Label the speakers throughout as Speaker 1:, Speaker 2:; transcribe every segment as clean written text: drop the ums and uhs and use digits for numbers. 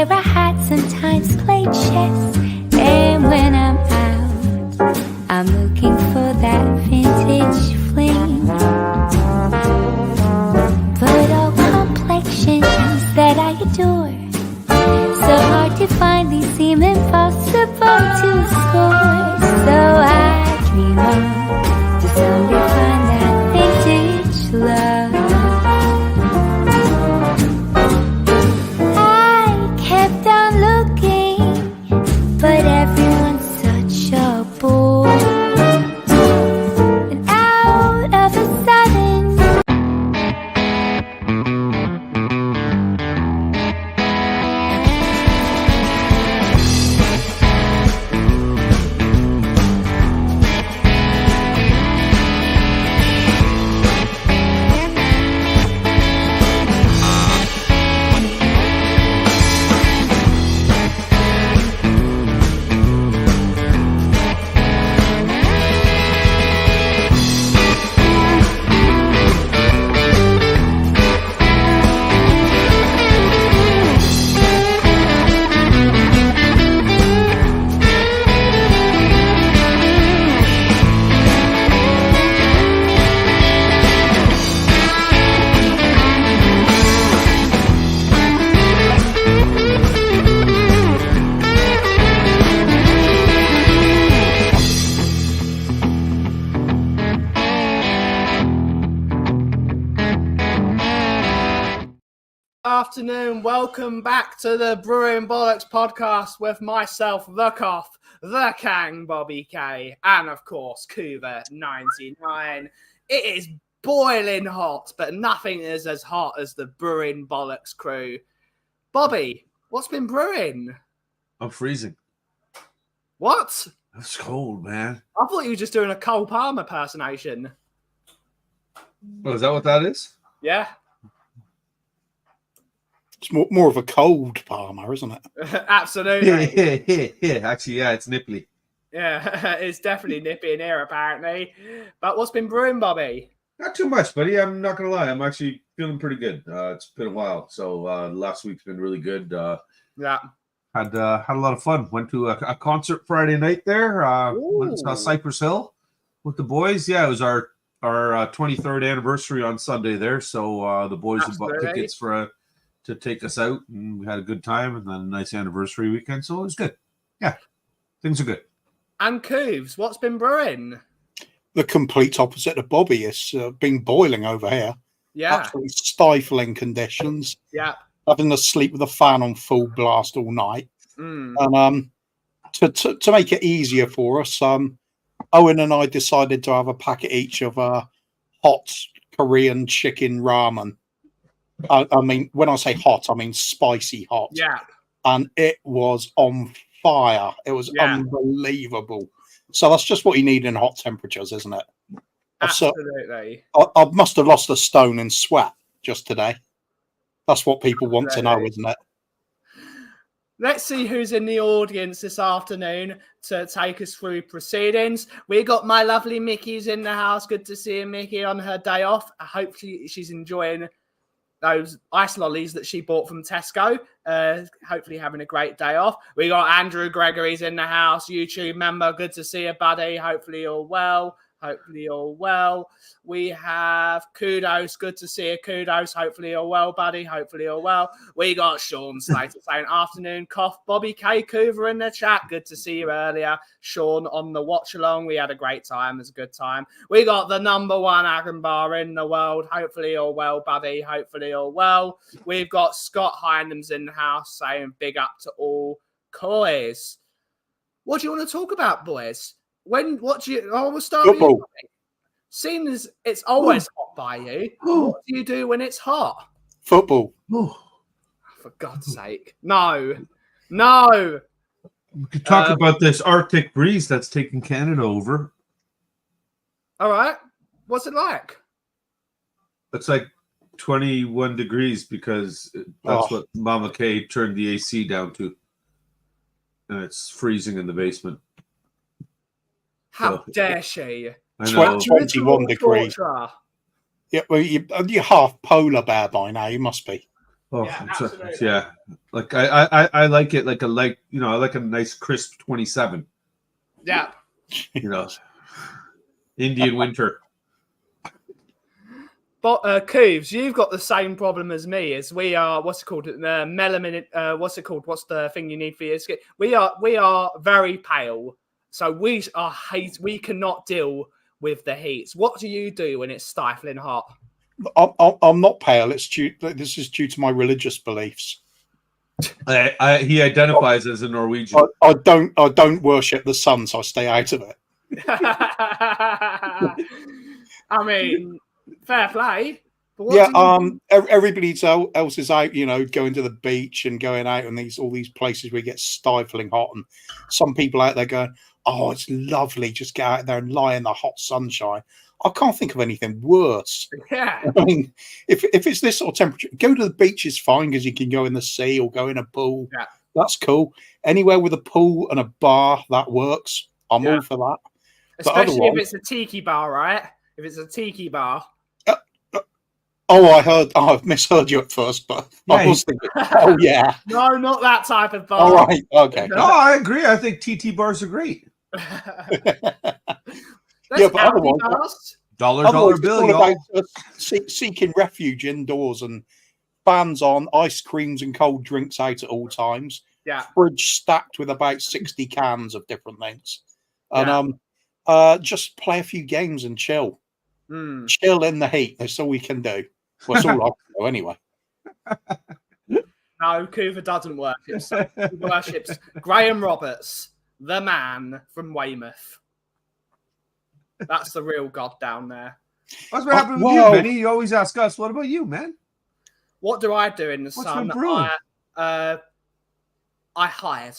Speaker 1: wear a hat, sometimes play chess. And when I'm out, I'm looking for that vintage fling. But all complexions that I adore, so hard to find, these seem impossible to score. So I dream on to someday find that vintage love. I kept on looking, but everyone's such a bore. And out of a sudden,
Speaker 2: Afternoon, welcome back to the Brewing Bollocks podcast with myself, the Cough, the Kang, Bobby K, and of course, Cuba99. It is boiling hot, but nothing is as hot as the Brewing Bollocks crew. Bobby, what's been brewing?
Speaker 3: I'm freezing.
Speaker 2: What?
Speaker 3: It's cold, man.
Speaker 2: I thought you were just doing a Cole Palmer impersonation.
Speaker 3: Oh, is that what that is?
Speaker 2: Yeah?
Speaker 4: It's more of a cold Palmer, isn't it?
Speaker 2: Absolutely.
Speaker 3: Yeah. Actually, yeah, it's nipply.
Speaker 2: Yeah, it's definitely nippy in here, apparently. But what's been brewing, Bobby?
Speaker 3: Not too much, buddy. I'm not gonna lie. I'm actually feeling pretty good. It's been a while, so last week's been really good.
Speaker 2: Yeah,
Speaker 3: had a lot of fun. Went to a concert Friday night there. Went and saw Cypress Hill with the boys. Yeah, it was our 23rd anniversary on Sunday there. So the boys had bought tickets to take us out, and we had a good time, and then a nice anniversary weekend. So it was good. Yeah, things are good.
Speaker 2: And Cooves, what's been brewing?
Speaker 4: The complete opposite of Bobby. It's been boiling over here.
Speaker 2: Yeah.
Speaker 4: Absolutely stifling conditions.
Speaker 2: Yeah.
Speaker 4: Having to sleep with the fan on full blast all night.
Speaker 2: Mm.
Speaker 4: And to make it easier for us, Owen and I decided to have a packet each of hot Korean chicken ramen. I mean, when I say hot, I mean spicy hot.
Speaker 2: Yeah.
Speaker 4: And it was on fire. It was unbelievable. So that's just what you need in hot temperatures, isn't it?
Speaker 2: Absolutely.
Speaker 4: I must have lost a stone in sweat just today. That's what people want to know, isn't it?
Speaker 2: Let's see who's in the audience this afternoon to take us through proceedings. We got my lovely Mickey's in the house. Good to see Mickey on her day off. Hopefully she's enjoying those ice lollies that she bought from Tesco. Hopefully having a great day off. We got Andrew Gregory's in the house, YouTube member. Good to see you, buddy. Hopefully you're well. We have Kudos. Good to see you, Kudos. Hopefully you're well, buddy. Hopefully you're well. We got Sean Slater saying afternoon cough. Bobby K. Coover in the chat. Good to see you earlier. Sean on the watch along. We had a great time. It was a good time. We got the number one Agon bar in the world. Hopefully you're well, buddy. Hopefully you're well. We've got Scott Hindham's in the house saying big up to all coys. What do you want to talk about, boys? We'll start with you. Seeing as it's always hot by you, what do you do when it's hot?
Speaker 4: Football.
Speaker 2: For God's sake. No.
Speaker 3: We could talk about this Arctic breeze that's taking Canada over.
Speaker 2: All right. What's it like?
Speaker 3: It's like 21 degrees because that's what Mama K turned the AC down to. And it's freezing in half
Speaker 2: How dare she?
Speaker 4: 21 degrees. Yeah, well, you're half polar bear by now. You must be.
Speaker 3: Oh,
Speaker 2: Yeah,
Speaker 3: it's
Speaker 2: absolutely.
Speaker 3: yeah. Like I like it I like a nice crisp 27.
Speaker 2: Yeah.
Speaker 3: You know, Indian winter.
Speaker 2: But Cooves, you've got the same problem as me. As we are, what's it called? Melanin. What's it called? What's the thing you need for your skin? We are very pale, so we cannot deal with the heat. What do you do when it's stifling hot?
Speaker 4: I'm not pale. This is due to my religious beliefs.
Speaker 3: He identifies as a Norwegian.
Speaker 4: I don't worship the sun, so I stay out of it.
Speaker 2: I mean, fair play. But
Speaker 4: everybody else is out, going to the beach and going out and all these places where it gets stifling hot, and some people out there going, "Oh, it's lovely, just get out there and lie in the hot sunshine." I can't think of anything worse.
Speaker 2: Yeah.
Speaker 4: I mean, if it's this sort of temperature, go to the beach is fine because you can go in the sea or go in a pool.
Speaker 2: Yeah.
Speaker 4: That's cool. Anywhere with a pool and a bar, that works. I'm all for that.
Speaker 2: Especially if it's a tiki bar, right? If it's a tiki bar.
Speaker 4: I misheard you at first, but I was thinking, oh yeah.
Speaker 2: No, not that type of bar.
Speaker 4: All right, okay.
Speaker 3: No, I agree. I think TT bars are great.
Speaker 4: Yeah, but otherwise,
Speaker 3: dollar bill, y'all.
Speaker 4: Seeking refuge indoors and fans on, ice creams and cold drinks out at all times.
Speaker 2: Yeah.
Speaker 4: Fridge stacked with about 60 cans of different things. And just play a few games and chill. Chill in the heat. That's all we can do. Well, it's all I can do anyway.
Speaker 2: No, Coover doesn't worship. He worships Graham Roberts, the man from Weymouth. That's the real god down there.
Speaker 3: What's what happened with you, Benny? You always ask us, what about you, man?
Speaker 2: What do I do in the sun? I hide.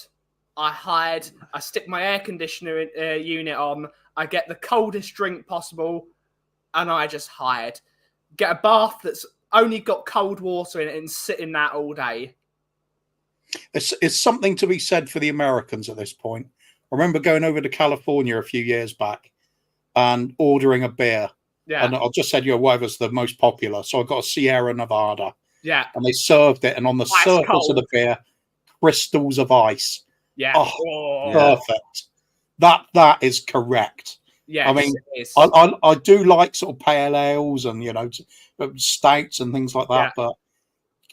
Speaker 2: I stick my air conditioner unit on. I get the coldest drink possible, and I just hide. Get a bath that's only got cold water in it and sit in that all day.
Speaker 4: It's something to be said for the Americans at this point. I remember going over to California a few years back and ordering a beer.
Speaker 2: Yeah.
Speaker 4: And I just said, whatever's the most popular. So I got a Sierra Nevada.
Speaker 2: Yeah.
Speaker 4: And they served it. And on the surface of the beer, crystals of ice.
Speaker 2: Yeah.
Speaker 4: Oh, perfect. That is correct.
Speaker 2: Yeah.
Speaker 4: I mean, I do like sort of pale ales and, stouts and things like that. Yeah. But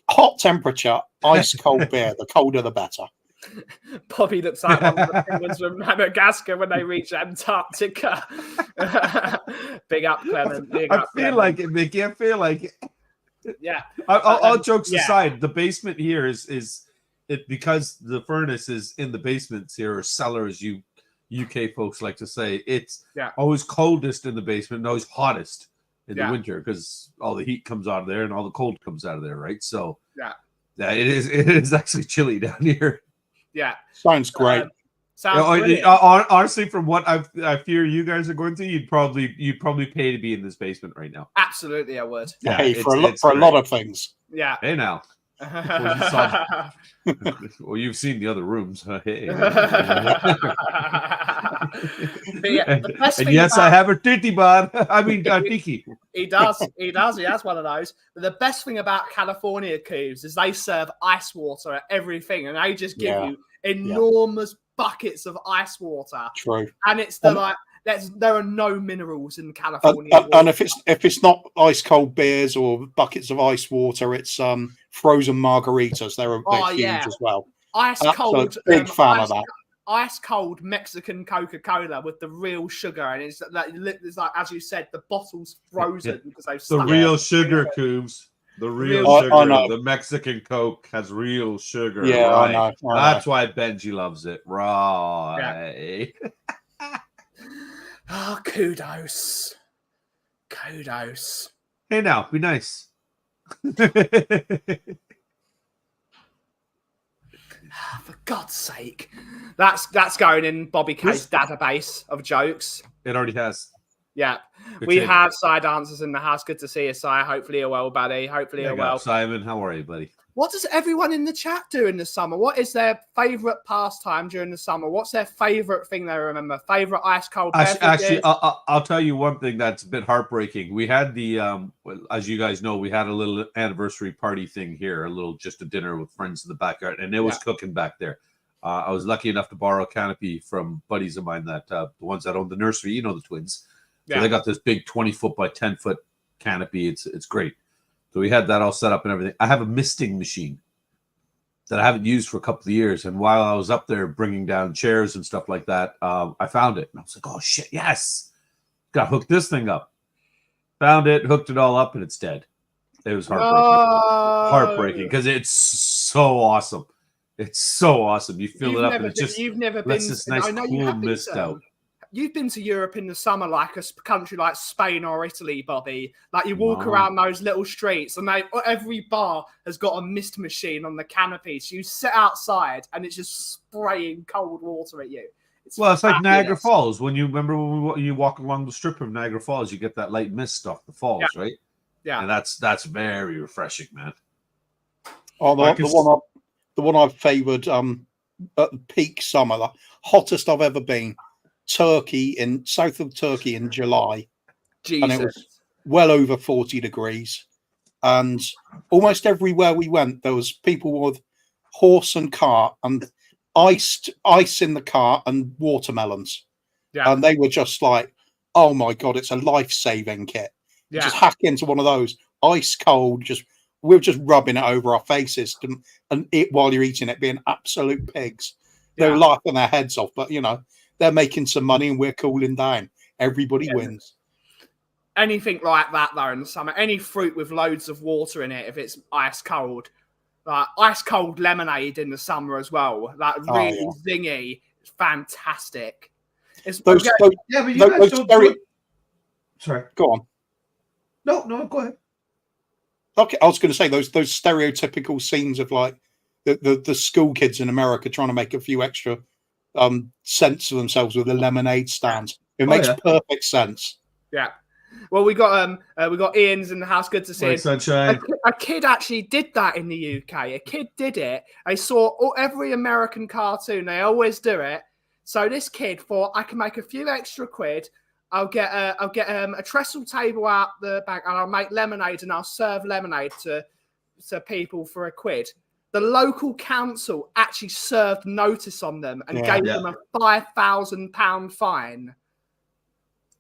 Speaker 4: hot temperature, ice cold beer, the colder the better.
Speaker 2: Bobby looks like one of the penguins from Madagascar when they reach Antarctica. Big up, Clement.
Speaker 3: I feel like it, Mickey. I feel like it.
Speaker 2: Yeah.
Speaker 3: All jokes aside, the basement here is it because the furnace is in the basements here, or cellar, as you UK folks like to say. It's always coldest in the basement and always hottest in the winter because all the heat comes out of there and all the cold comes out of there, right? So it is actually chilly down here.
Speaker 2: Yeah,
Speaker 4: sounds great.
Speaker 3: Honestly, from what I fear you guys are going through, you'd probably pay to be in this basement right now.
Speaker 2: Absolutely, I would.
Speaker 4: Yeah, hey, for a lot of things.
Speaker 2: Yeah.
Speaker 3: Hey now. Well, you've seen the other rooms. Hey. I have a titty bar. I mean, tiki.
Speaker 2: He does. He has one of those. But the best thing about California Cubes is they serve ice water at everything, and they just give you enormous buckets of ice water.
Speaker 4: True.
Speaker 2: And it's there are no minerals in California.
Speaker 4: And if it's not ice cold beers or buckets of ice water, it's frozen margaritas. They're huge as well.
Speaker 2: Ice cold.
Speaker 4: Big fan of that.
Speaker 2: Ice cold Mexican Coca-Cola with the real sugar, and it's like as you said, the bottle's frozen because they've
Speaker 3: the real sugar cubes. The real sugar. The Mexican Coke has real sugar.
Speaker 4: Yeah,
Speaker 3: right.
Speaker 4: I know.
Speaker 3: That's why Benji loves it. Right.
Speaker 2: Yeah. Kudos.
Speaker 3: Hey now, be nice.
Speaker 2: For God's sake. That's going in Bobby K's database of jokes.
Speaker 3: It already has.
Speaker 2: Yeah. We have side dancers in the house. Good to see you, Si. Hopefully you're well, buddy. Hopefully you're well.
Speaker 3: Simon, how are you, buddy?
Speaker 2: What does everyone in the chat do in the summer? What is their favourite pastime during the summer? What's their favourite thing they remember? Favourite ice cold beverages?
Speaker 3: Actually, I'll tell you one thing that's a bit heartbreaking. We had as you guys know, we had a little anniversary party thing here, just a dinner with friends in the backyard, and it was cooking back there. I was lucky enough to borrow a canopy from buddies of mine that the ones that own the nursery, the twins. So they got this big 20-foot by 10-foot canopy. It's great. So we had that all set up and everything. I have a misting machine that I haven't used for a couple of years. And while I was up there bringing down chairs and stuff like that, I found it. And I was like, oh, shit, yes. Got to hook this thing up. Found it, hooked it all up, and it's dead. It was heartbreaking. Heartbreaking because it's so awesome. It's so awesome. You fill it up and
Speaker 2: you've never been.
Speaker 3: Lets this nice cool mist out.
Speaker 2: You've been to Europe in the summer, like a country like Spain or Italy, Bobby. Like you walk around those little streets, and every bar has got a mist machine on the canopy. So you sit outside, and it's just spraying cold water at you. It's
Speaker 3: like Niagara Falls. When you walk along the strip of Niagara Falls, you get that light mist off the falls, right? Yeah, and that's very refreshing, man.
Speaker 4: Oh, the one I've favoured at the peak summer, the hottest I've ever been. South of Turkey in July.
Speaker 2: Jesus.
Speaker 4: And it was well over 40 degrees. And almost everywhere we went, there was people with horse and cart and ice in the cart and watermelons. Yeah. And they were just like, oh my God, it's a life-saving kit. Yeah. Just hack into one of those, ice cold, we're just rubbing it over our faces and it while you're eating it, being absolute pigs. They're laughing their heads off, but they're making some money and we're cooling down. Everybody wins.
Speaker 2: Anything like that, though, in the summer. Any fruit with loads of water in it, if it's ice cold. Like ice cold lemonade in the summer as well. Like really zingy. It's fantastic.
Speaker 3: But you guys don't... Sorry.
Speaker 4: Go on.
Speaker 3: No, go ahead.
Speaker 4: Okay, I was going to say those stereotypical scenes of like the school kids in America trying to make a few extra sense of themselves with the lemonade stands. It makes perfect sense.
Speaker 2: Yeah. Well, we got Ian's in the house. Good to see you.
Speaker 3: Sunshine.
Speaker 2: A kid actually did that in the UK. A kid did it. I saw every American cartoon. They always do it. So this kid thought, I can make a few extra quid. I'll get a trestle table out the back, and I'll make lemonade, and I'll serve lemonade to people for a quid. The local council actually served notice on them and gave them a £5,000 fine.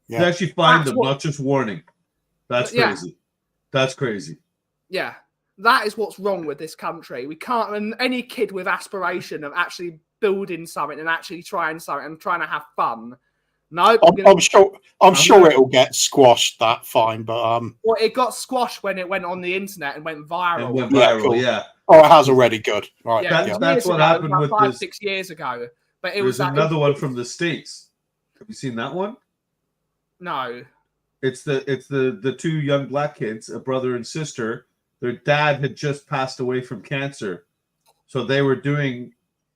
Speaker 3: Yeah. They actually fined them, not just warning. That's crazy. Yeah. That's crazy.
Speaker 2: Yeah. That is what's wrong with this country. We can't, and any kid with aspiration of actually building something and actually trying something and trying to have fun. No,
Speaker 4: I'm sure it'll get squashed, that fine, but
Speaker 2: well, it got squashed when it went on the internet and went viral.
Speaker 3: Yeah.
Speaker 4: Oh, it has already. Good. Right.
Speaker 2: Yeah,
Speaker 3: that's what happened with
Speaker 2: 5-6 years ago. But it was
Speaker 3: another one from the States. Have you seen that one?
Speaker 2: No.
Speaker 3: It's the two young black kids, a brother and sister. Their dad had just passed away from cancer, so they were doing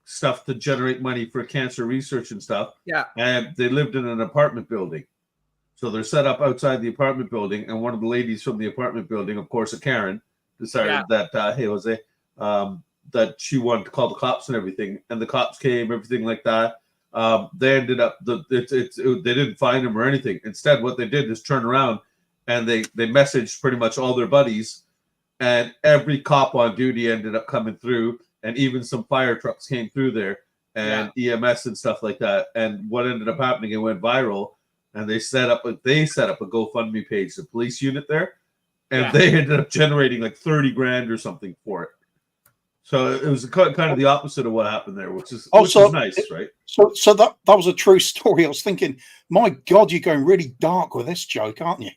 Speaker 3: stuff to generate money for cancer research and stuff.
Speaker 2: Yeah.
Speaker 3: And they lived in an apartment building. So they're set up outside the apartment building, and one of the ladies from the apartment building, of course, a Karen, decided that hey Jose, that she wanted to call the cops and everything, and the cops came, everything like that. They ended up they didn't find him or anything. Instead, what they did is turn around and they messaged pretty much all their buddies, and every cop on duty ended up coming through, and even some fire trucks came through there and EMS and stuff like that. And what ended up happening, it went viral, and they set up a GoFundMe page, the police unit there, and they ended up generating like 30 grand or something for it. So it was kind of the opposite of what happened there, which is nice, right?
Speaker 4: So that was a true story. I was thinking, my God, you're going really dark with this joke, aren't you?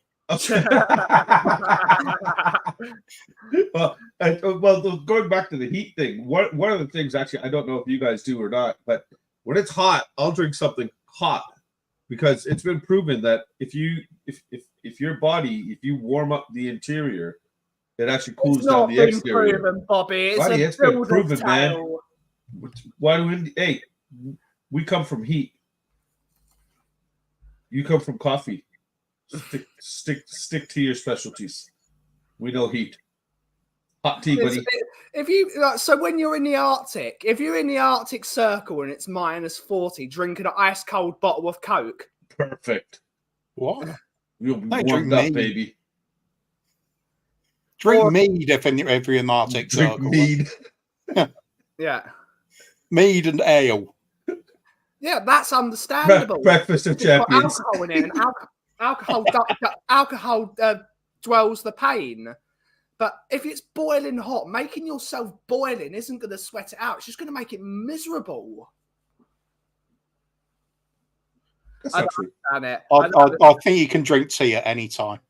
Speaker 3: Well, going back to the heat thing, one of the things, actually, I don't know if you guys do or not, but when it's hot, I'll drink something hot, because it's been proven that if your body, if you warm up the interior, it actually cools down the exterior.
Speaker 2: Proven, Bobby.
Speaker 3: It's been proven, man. Why do we? Hey, we come from heat. You come from coffee. Stick to your specialties. We know heat. Hot tea, buddy.
Speaker 2: If you so when you're in the Arctic, if you're in the Arctic Circle and it's -40, drinking an ice cold bottle of Coke.
Speaker 3: Perfect.
Speaker 4: What?
Speaker 3: You'll be
Speaker 4: Hey,
Speaker 3: warmed
Speaker 4: drink
Speaker 3: up,
Speaker 4: mead.
Speaker 3: baby.
Speaker 4: Drink mead if you're in the Arctic
Speaker 3: Drink
Speaker 4: Circle.
Speaker 3: mead.
Speaker 2: Yeah.
Speaker 4: Mead and ale.
Speaker 2: Yeah, that's understandable.
Speaker 3: Breakfast of
Speaker 2: It's got
Speaker 3: champions.
Speaker 2: alcohol in it, and alcohol dwells the pain. But if it's boiling hot, making yourself boiling isn't going to sweat it out. It's just going to make it miserable.
Speaker 3: That's
Speaker 2: I
Speaker 3: not true.
Speaker 2: It.
Speaker 4: I think you can drink tea at any time.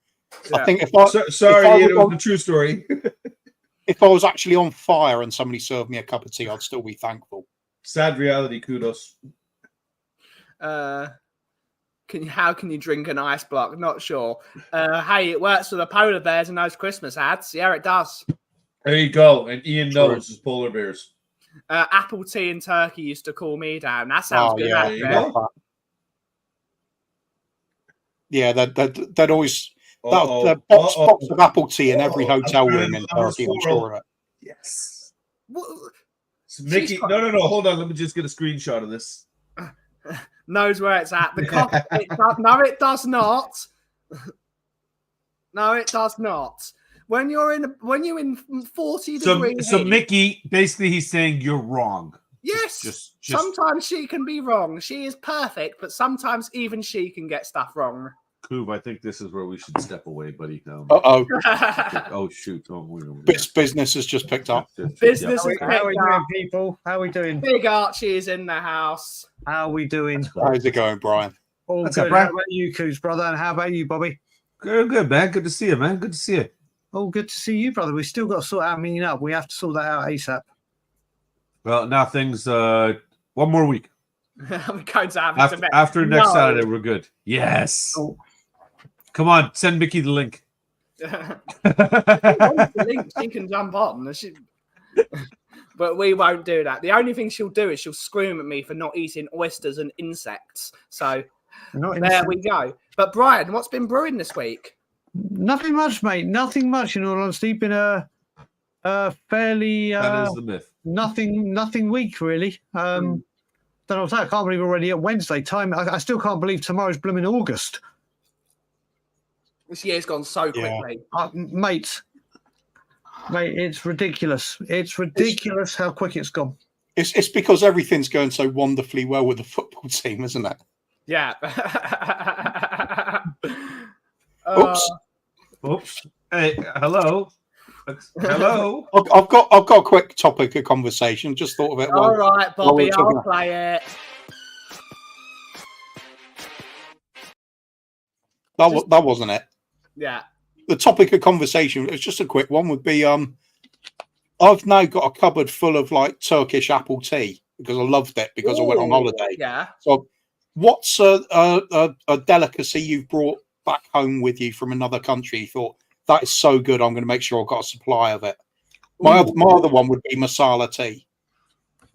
Speaker 2: Yeah.
Speaker 4: I think if I
Speaker 3: Sorry,
Speaker 4: if I
Speaker 3: it
Speaker 4: was
Speaker 3: was a true story.
Speaker 4: if I was actually on fire and somebody served me a cup of tea, I'd still be thankful.
Speaker 3: Sad reality, kudos.
Speaker 2: How can you drink an ice block? Not sure. Hey, it works for the polar bears in those Christmas ads. Yeah, it does.
Speaker 3: There you go. And Ian knows his polar bears.
Speaker 2: Apple tea and turkey used to cool me down. That sounds good.
Speaker 4: Yeah,
Speaker 3: There you go.
Speaker 4: yeah. They'd always
Speaker 3: Uh-oh.
Speaker 4: the box of apple tea in every hotel room in
Speaker 3: Number
Speaker 4: Turkey. I'm
Speaker 3: 4.
Speaker 4: sure of it.
Speaker 3: Yes.
Speaker 2: What?
Speaker 3: So Mickey, no. Hold on. Let me just get a screenshot of this.
Speaker 2: Knows where it's at. The cock. No, it does not. No, it does not. When you're in 40 degrees.
Speaker 3: So
Speaker 2: heat,
Speaker 3: Mickey, basically, he's saying you're wrong.
Speaker 2: yes.
Speaker 3: Just
Speaker 2: Sometimes she can be wrong. She is perfect, but sometimes even she can get stuff wrong.
Speaker 3: Coop, I think this is where we should step away, buddy. Oh shoot!
Speaker 4: Business has just picked up.
Speaker 2: Business
Speaker 5: How
Speaker 2: is
Speaker 5: are we
Speaker 2: picked
Speaker 5: doing,
Speaker 2: up.
Speaker 5: people? How are we doing?
Speaker 2: Big Archie is in the house.
Speaker 5: How are we doing?
Speaker 4: How's it going, Brian?
Speaker 5: All
Speaker 3: What's
Speaker 5: good.
Speaker 3: up, Brad?
Speaker 5: How about you, Coos, brother? And how about you, Bobby?
Speaker 3: Good, man. Good to see you, man. Good to see you.
Speaker 5: Oh, good to see you, brother. We still got to sort out meeting up. We have to sort that out ASAP.
Speaker 3: Well, now things. 1 more week.
Speaker 2: We're going to have
Speaker 3: After next
Speaker 2: No.
Speaker 3: Saturday, we're good. Yes.
Speaker 5: Oh.
Speaker 3: Come on, send Mickey the link.
Speaker 2: She can jump on. But we won't do that. The only thing she'll do is she'll scream at me for not eating oysters and insects. So there we go. But Brian, what's been brewing this week?
Speaker 5: Nothing much, mate. Nothing much. In all honesty, been a fairly
Speaker 3: That is the myth.
Speaker 5: nothing week really. Don't know what's that. I can't believe we're already at Wednesday time. I still can't believe tomorrow's blooming August.
Speaker 2: This year's gone so quickly.
Speaker 5: Mate, it's ridiculous. It's ridiculous how quick it's gone.
Speaker 4: It's because everything's going so wonderfully well with the football team, isn't it?
Speaker 2: Yeah.
Speaker 4: Oops.
Speaker 3: Hey, hello. Hello.
Speaker 4: I've got a quick topic of conversation. Just thought of it.
Speaker 2: All right, Bobby,
Speaker 4: we're talking-
Speaker 2: I'll play it.
Speaker 4: That wasn't it.
Speaker 2: Yeah.
Speaker 4: The topic of conversation, it's just a quick one, would be I've now got a cupboard full of like Turkish apple tea because I loved it because I went on holiday.
Speaker 2: Yeah.
Speaker 4: So what's a delicacy you've brought back home with you from another country? You thought that is so good, I'm going to make sure I've got a supply of it. My other one would be masala tea.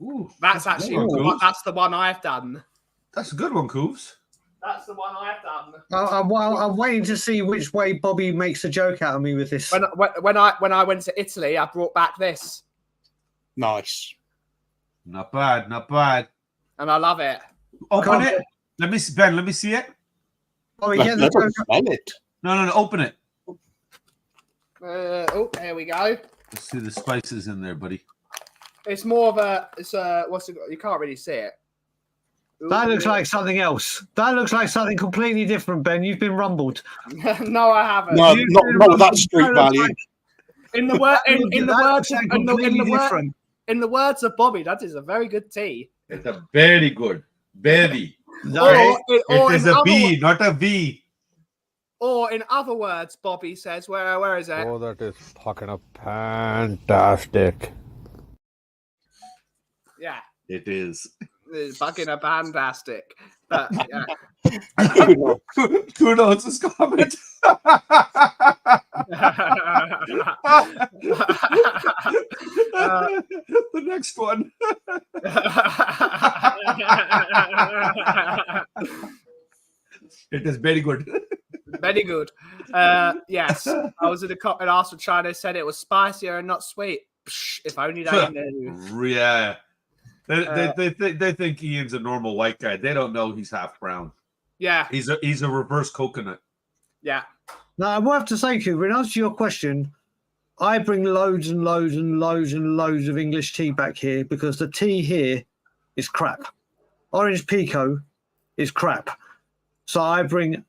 Speaker 3: Ooh,
Speaker 2: That's actually that's the one I've done.
Speaker 3: that's a good one, Cooves.
Speaker 2: That's the one I've done.
Speaker 5: I'm waiting to see which way Bobby makes a joke out of me with this.
Speaker 2: When I went to Italy, I brought back this,
Speaker 4: Nice.
Speaker 3: Not bad, not bad.
Speaker 2: and I love it.
Speaker 3: Open it. Let me see, Ben. Let me see it.
Speaker 5: Bobby, get the
Speaker 4: Let
Speaker 5: joke.
Speaker 4: us smell it.
Speaker 3: No. Open it.
Speaker 2: Here we go.
Speaker 3: Let's see the spices in there, buddy.
Speaker 2: It's more of a. It's what's it? You can't really see it.
Speaker 5: That looks like something else. That looks like something completely different, Ben. You've been rumbled.
Speaker 2: No, I haven't.
Speaker 4: No, not with that street value.
Speaker 2: In the word, in the
Speaker 5: That
Speaker 2: words,
Speaker 5: looks like completely different.
Speaker 2: in the words of Bobby, that is a very good tea.
Speaker 3: It's a very good. Very.
Speaker 2: Or
Speaker 3: It is
Speaker 2: in
Speaker 3: a
Speaker 2: other
Speaker 3: B, not a V.
Speaker 2: Or in other words, Bobby says, where is it?
Speaker 6: Oh, that is fucking fantastic.
Speaker 2: Yeah,
Speaker 3: It is.
Speaker 2: it's fucking a fantastic. But yeah.
Speaker 3: Kudos his comment. The next one. It is very good.
Speaker 2: Very good. Yes, I was in a cup and asked for China. Said it was spicier and not sweet. Psh, if only they knew.
Speaker 3: Yeah. They think Ian's a normal white guy. They don't know he's half brown.
Speaker 2: Yeah.
Speaker 3: He's a reverse coconut.
Speaker 2: Yeah.
Speaker 5: Now, I will have to say, Cooper, in answer to your question, I bring loads and loads and loads and loads of English tea back here because the tea here is crap. Orange Pico is crap. So I bring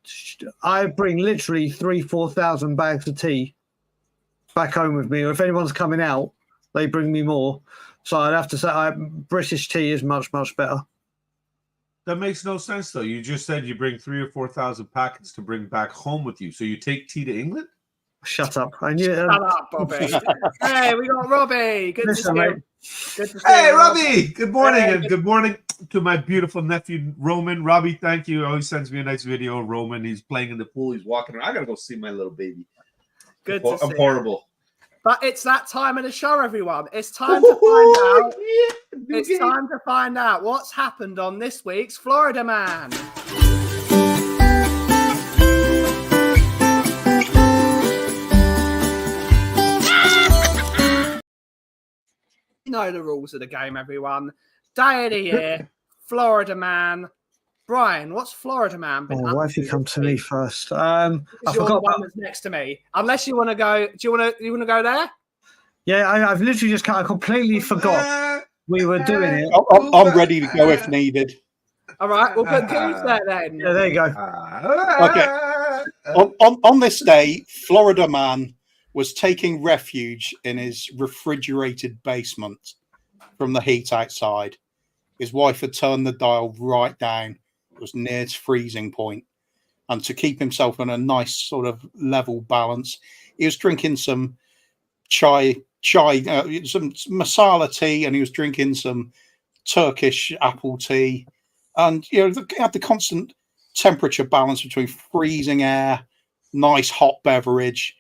Speaker 5: literally 3,000-4,000 bags of tea back home with me. Or if anyone's coming out, they bring me more. So I'd have to say British tea is much, much better.
Speaker 3: That makes no sense, though. You just said you bring 3,000 or 4,000 packets to bring back home with you. So you take tea to England?
Speaker 5: Shut up. I knew
Speaker 2: Shut up, Bobby. Hey, we got Robbie. Good to see
Speaker 5: mate.
Speaker 2: you. Good to see
Speaker 3: Hey,
Speaker 2: you,
Speaker 3: Robbie! Good morning,
Speaker 2: Hey,
Speaker 3: and good morning to my beautiful nephew, Roman. Robbie, thank you. He always sends me a nice video of Roman. He's playing in the pool. He's walking around. I got to go see my little baby.
Speaker 2: Good to see
Speaker 3: I'm
Speaker 2: you.
Speaker 3: horrible.
Speaker 2: But it's that time of the show, everyone. It's time to find out. It's time to find out what's happened on this week's Florida Man. You know the rules of the game, everyone. Day of the year, Florida Man. Brian, what's Florida Man been up
Speaker 5: why have you come to me first? I
Speaker 2: You're the
Speaker 5: forgot
Speaker 2: one that's next to me. Unless you want to go. Do you want to go there?
Speaker 5: Yeah, I've literally just I completely forgot we were doing it.
Speaker 4: I'm ready to go if needed.
Speaker 2: All right, we'll put Kings there then.
Speaker 5: Yeah, there you go.
Speaker 4: Okay. On this day, Florida Man was taking refuge in his refrigerated basement from the heat outside. His wife had turned the dial right down. It was near its freezing point. And to keep himself in a nice sort of level balance, he was drinking some chai, some masala tea, and he was drinking some Turkish apple tea. And, you know, he had the constant temperature balance between freezing air, nice hot beverage.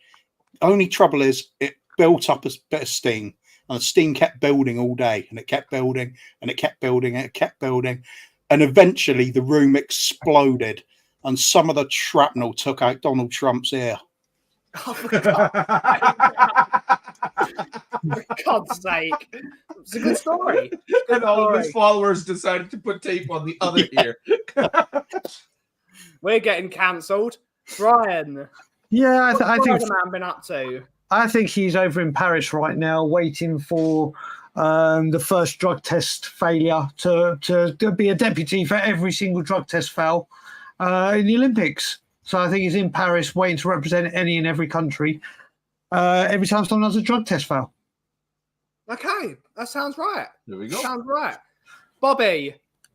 Speaker 4: Only trouble is it built up a bit of steam, and the steam kept building all day, and it kept building, and it kept building, and it kept building. And eventually the room exploded, and some of the shrapnel took out Donald Trump's ear.
Speaker 2: Oh, for God's sake. It's a good story.
Speaker 3: And all of his followers decided to put tape on the other ear.
Speaker 2: We're getting cancelled. Brian,
Speaker 5: Yeah, I
Speaker 2: what's
Speaker 5: think
Speaker 2: Florida Man been up to?
Speaker 5: I think he's over in Paris right now, waiting for the first drug test failure to be a deputy for every single drug test fail in the Olympics. So I think he's in Paris, waiting to represent any and every country every time someone has a drug test fail.
Speaker 2: Okay, that sounds right.
Speaker 3: There we go.
Speaker 2: Sounds right. Bobby,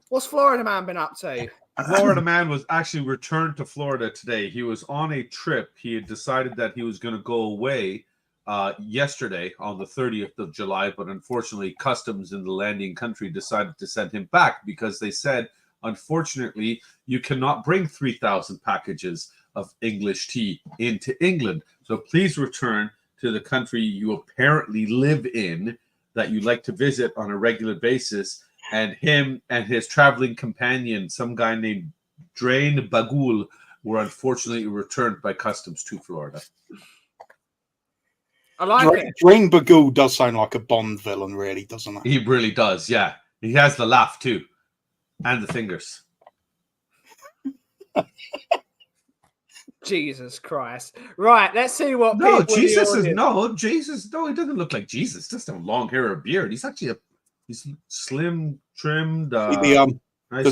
Speaker 2: what's Florida Man been up to?
Speaker 3: Florida Man was actually returned to Florida today. He was on a trip. He had decided that he was going to go away yesterday on the 30th of July, but unfortunately customs in the landing country decided to send him back because they said, unfortunately, you cannot bring 3,000 packages of English tea into England. So please return to the country you apparently live in that you like to visit on a regular basis. And him and his traveling companion, some guy named Drain Bagul, were unfortunately returned by customs to Florida.
Speaker 2: I like it.
Speaker 4: Drain Bagul does sound like a Bond villain, really, doesn't it?
Speaker 3: He really does, yeah. He has the laugh too, and the fingers.
Speaker 2: Jesus Christ. Right, let's see what
Speaker 3: No,
Speaker 2: people in the
Speaker 3: Jesus is
Speaker 2: audience-
Speaker 3: no, he doesn't look like Jesus. Just have long hair or beard. He's actually he's slim, trimmed. Nice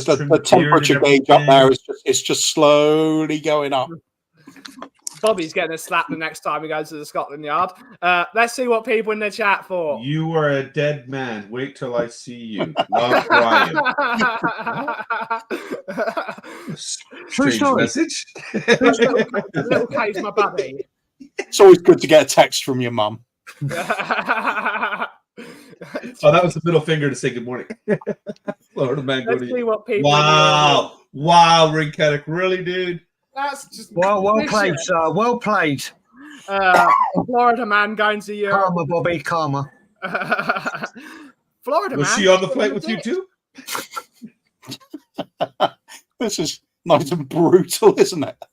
Speaker 4: the
Speaker 3: trimmed
Speaker 4: temperature
Speaker 3: beard and
Speaker 4: gauge up there
Speaker 3: everything.
Speaker 4: is just slowly going up.
Speaker 2: Bobby's getting a slap the next time he goes to the Scotland Yard. Let's see what people in the chat thought.
Speaker 3: You are a dead man. Wait till I see you. Love, Brian. Strange
Speaker 5: story.
Speaker 3: message.
Speaker 2: Little K's my buddy.
Speaker 4: It's always good to get a text from your mum.
Speaker 3: Oh, that was the middle finger to say good morning. Florida man, go
Speaker 2: Let's
Speaker 3: to
Speaker 2: see
Speaker 3: you.
Speaker 2: what people.
Speaker 3: Wow, Ring Keddick, really, dude?
Speaker 2: That's just
Speaker 5: Well played, sir. Well played.
Speaker 2: Florida Man going to Europe.
Speaker 5: Karma, Bobby, karma.
Speaker 2: Florida
Speaker 3: Was
Speaker 2: Man.
Speaker 3: she on the flight with you too?
Speaker 4: This is nice and brutal, isn't it?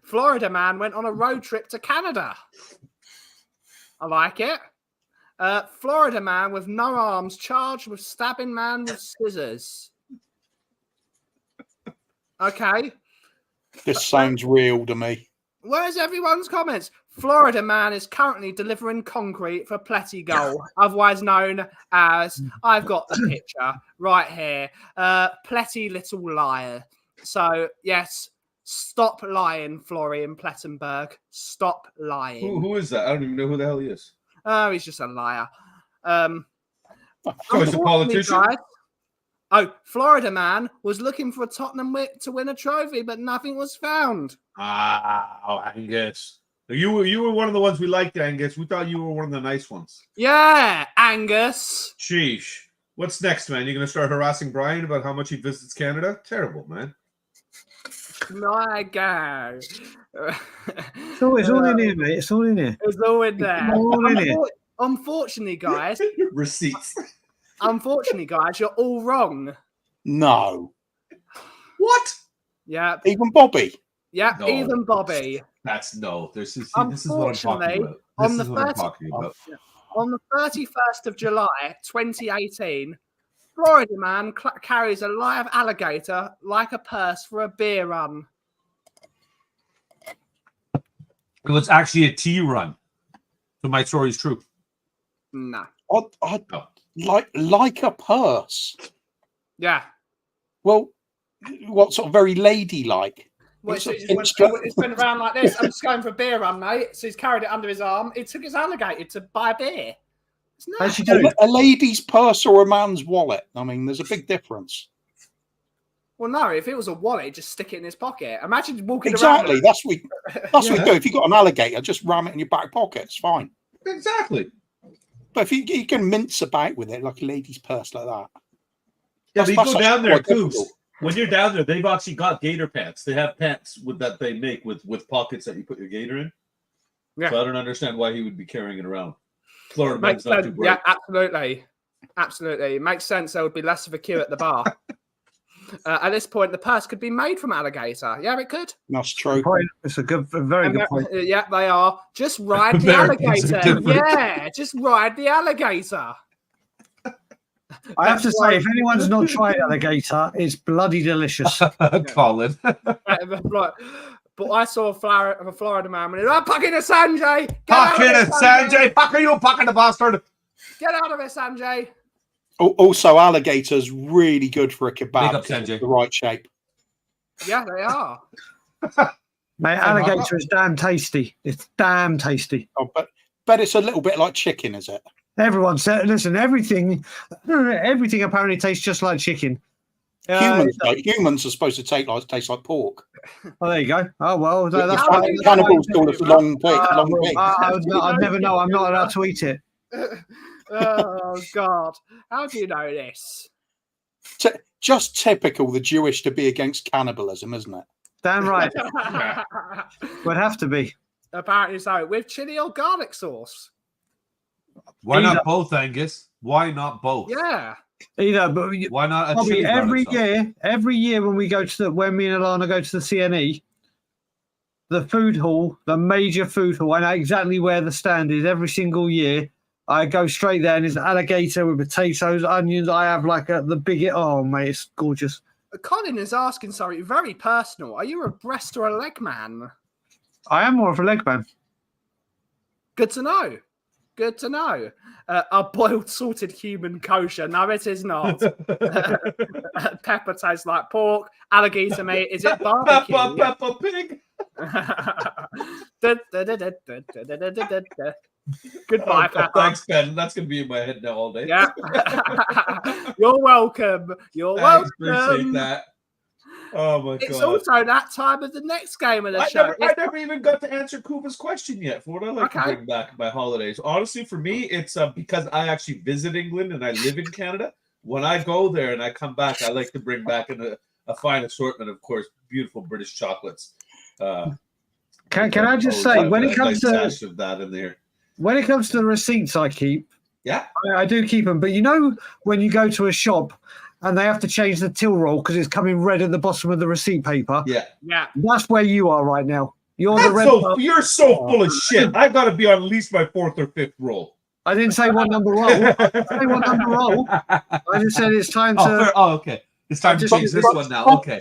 Speaker 2: Florida man went on a road trip to Canada. I like it. Florida man with no arms charged with stabbing man with scissors. Okay.
Speaker 4: This sounds real to me.
Speaker 2: Where's everyone's comments? Florida man is currently delivering concrete for Pletty Goal, otherwise known as, I've got the picture right here, Pletty Little Liar. So, yes, stop lying, Florian Plettenberg. Stop lying.
Speaker 3: Who is that? I don't even know who the hell he is.
Speaker 2: Oh, he's just a liar.
Speaker 3: So he's a politician?
Speaker 2: Guys, Florida man was looking for a Tottenham to win a trophy, but nothing was found.
Speaker 3: Angus. You were one of the ones we liked, Angus. We thought you were one of the nice ones.
Speaker 2: Yeah, Angus.
Speaker 3: Sheesh. What's next, man? You're going to start harassing Brian about how much he visits Canada? Terrible, man.
Speaker 2: My God.
Speaker 5: So it's all in here, mate. It's all in here.
Speaker 2: It's all in there.
Speaker 5: All in here.
Speaker 2: Unfortunately, guys.
Speaker 3: Receipts.
Speaker 2: Unfortunately, guys, you're all wrong.
Speaker 4: No.
Speaker 3: What?
Speaker 2: Yeah.
Speaker 4: Even Bobby.
Speaker 2: Yeah,
Speaker 3: No.
Speaker 2: even Bobby.
Speaker 3: This is what I'm talking about.
Speaker 2: On the 31st of July, 2018, Florida man carries a live alligator like a purse for a beer run.
Speaker 3: It was actually a tea run. So my story is true.
Speaker 2: No.
Speaker 4: Like a purse.
Speaker 2: Yeah.
Speaker 4: Well, what sort of very ladylike?
Speaker 2: Well, it's been around like this. I'm just going for a beer run, mate. So he's carried it under his arm. He took his alligator to buy a beer. It's nice.
Speaker 4: A lady's purse or a man's wallet? I mean, there's a big difference.
Speaker 2: Well, no, if it was a wallet, just stick it in his pocket. Imagine walking
Speaker 4: exactly.
Speaker 2: around.
Speaker 4: That's what you do. If you've got an alligator, just ram it in your back pocket. It's fine.
Speaker 3: Exactly.
Speaker 4: But if you can mince about with it like a lady's purse like that.
Speaker 3: Yeah, but you go down there, Coops.
Speaker 4: Difficult.
Speaker 3: When you're down there, they've actually got gator pants. They have pants that they make with pockets that you put your gator in. Yeah. So I don't understand why he would be carrying it around. Florida man's not too bright.
Speaker 2: Yeah, absolutely. It makes sense. There would be less of a queue at the bar. At this point, the purse could be made from alligator. Yeah, it could.
Speaker 4: That's true.
Speaker 5: It's a very good point.
Speaker 2: Yeah, they are. Just ride the alligator. Yeah, just ride the alligator.
Speaker 5: I have to say, if anyone's not tried alligator, it's bloody delicious.
Speaker 3: Colin.
Speaker 2: But I saw a Florida man when he was Pucking it, Sanjay!
Speaker 3: Pucking it, Sanjay! Pucking you, pucking the bastard!
Speaker 2: Get out of it, Sanjay!
Speaker 4: Also, alligator's really good for a kebab.
Speaker 3: Up, Sanjay.
Speaker 4: The right shape.
Speaker 2: Yeah, they are.
Speaker 5: Mate, alligator is damn tasty. It's damn tasty.
Speaker 4: Oh, but it's a little bit like chicken, is it?
Speaker 5: Everyone said, listen, everything apparently tastes just like chicken.
Speaker 4: Humans are supposed to taste like pork.
Speaker 5: Oh, there you go. Oh, well. That's
Speaker 4: cannibals call it long pig.
Speaker 5: I never know. I'm not allowed to eat it.
Speaker 2: Oh, God. How do you know this?
Speaker 4: Just typical the Jewish to be against cannibalism, isn't it?
Speaker 5: Damn right. Would have to be.
Speaker 2: Apparently so. With chili or garlic sauce.
Speaker 3: Why not both, Angus? Why not both?
Speaker 2: Yeah.
Speaker 5: Either, but
Speaker 3: why not a chili
Speaker 5: every year when we go to when me and Alana go to the CNE, the food hall, the major food hall, I know exactly where the stand is every single year. I go straight there and it's alligator with potatoes, onions. I have like the biggest. Oh, mate, it's gorgeous.
Speaker 2: Colin is asking something very personal. Are you a breast or a leg man?
Speaker 5: I am more of a leg man.
Speaker 2: Good to know. Good to know. A boiled salted human kosher. No, it is not. Pepper tastes like pork. Alligator meat. Is it barbecue?
Speaker 3: Peppa Pig.
Speaker 2: Goodbye, Peppa.
Speaker 3: Thanks, Ben. That's going to be in my head now all day.
Speaker 2: Yeah. You're welcome. You're welcome.
Speaker 3: Appreciate that. Oh my god!
Speaker 2: It's also that time of the next game of the show.
Speaker 3: I never even got to answer Kuba's question yet. For what I like to bring back my holidays, honestly, for me, it's because I actually visit England and I live in Canada. When I go there and I come back, I like to bring back a fine assortment, of course, beautiful British chocolates.
Speaker 5: Can I just say, when it comes to
Speaker 3: that in there,
Speaker 5: when it comes to the receipts I keep,
Speaker 3: yeah,
Speaker 5: I do keep them. But you know, when you go to a shop and they have to change the till roll because it's coming red at the bottom of the receipt paper.
Speaker 3: Yeah.
Speaker 2: Yeah.
Speaker 5: That's where you are right now. You're the red.
Speaker 3: You're so full of shit. I've got to be on at least my 4th or 5th roll.
Speaker 5: I didn't say what number roll. I didn't say what number roll. I just said it's time to.
Speaker 3: Okay. It's time to change this one now. Okay.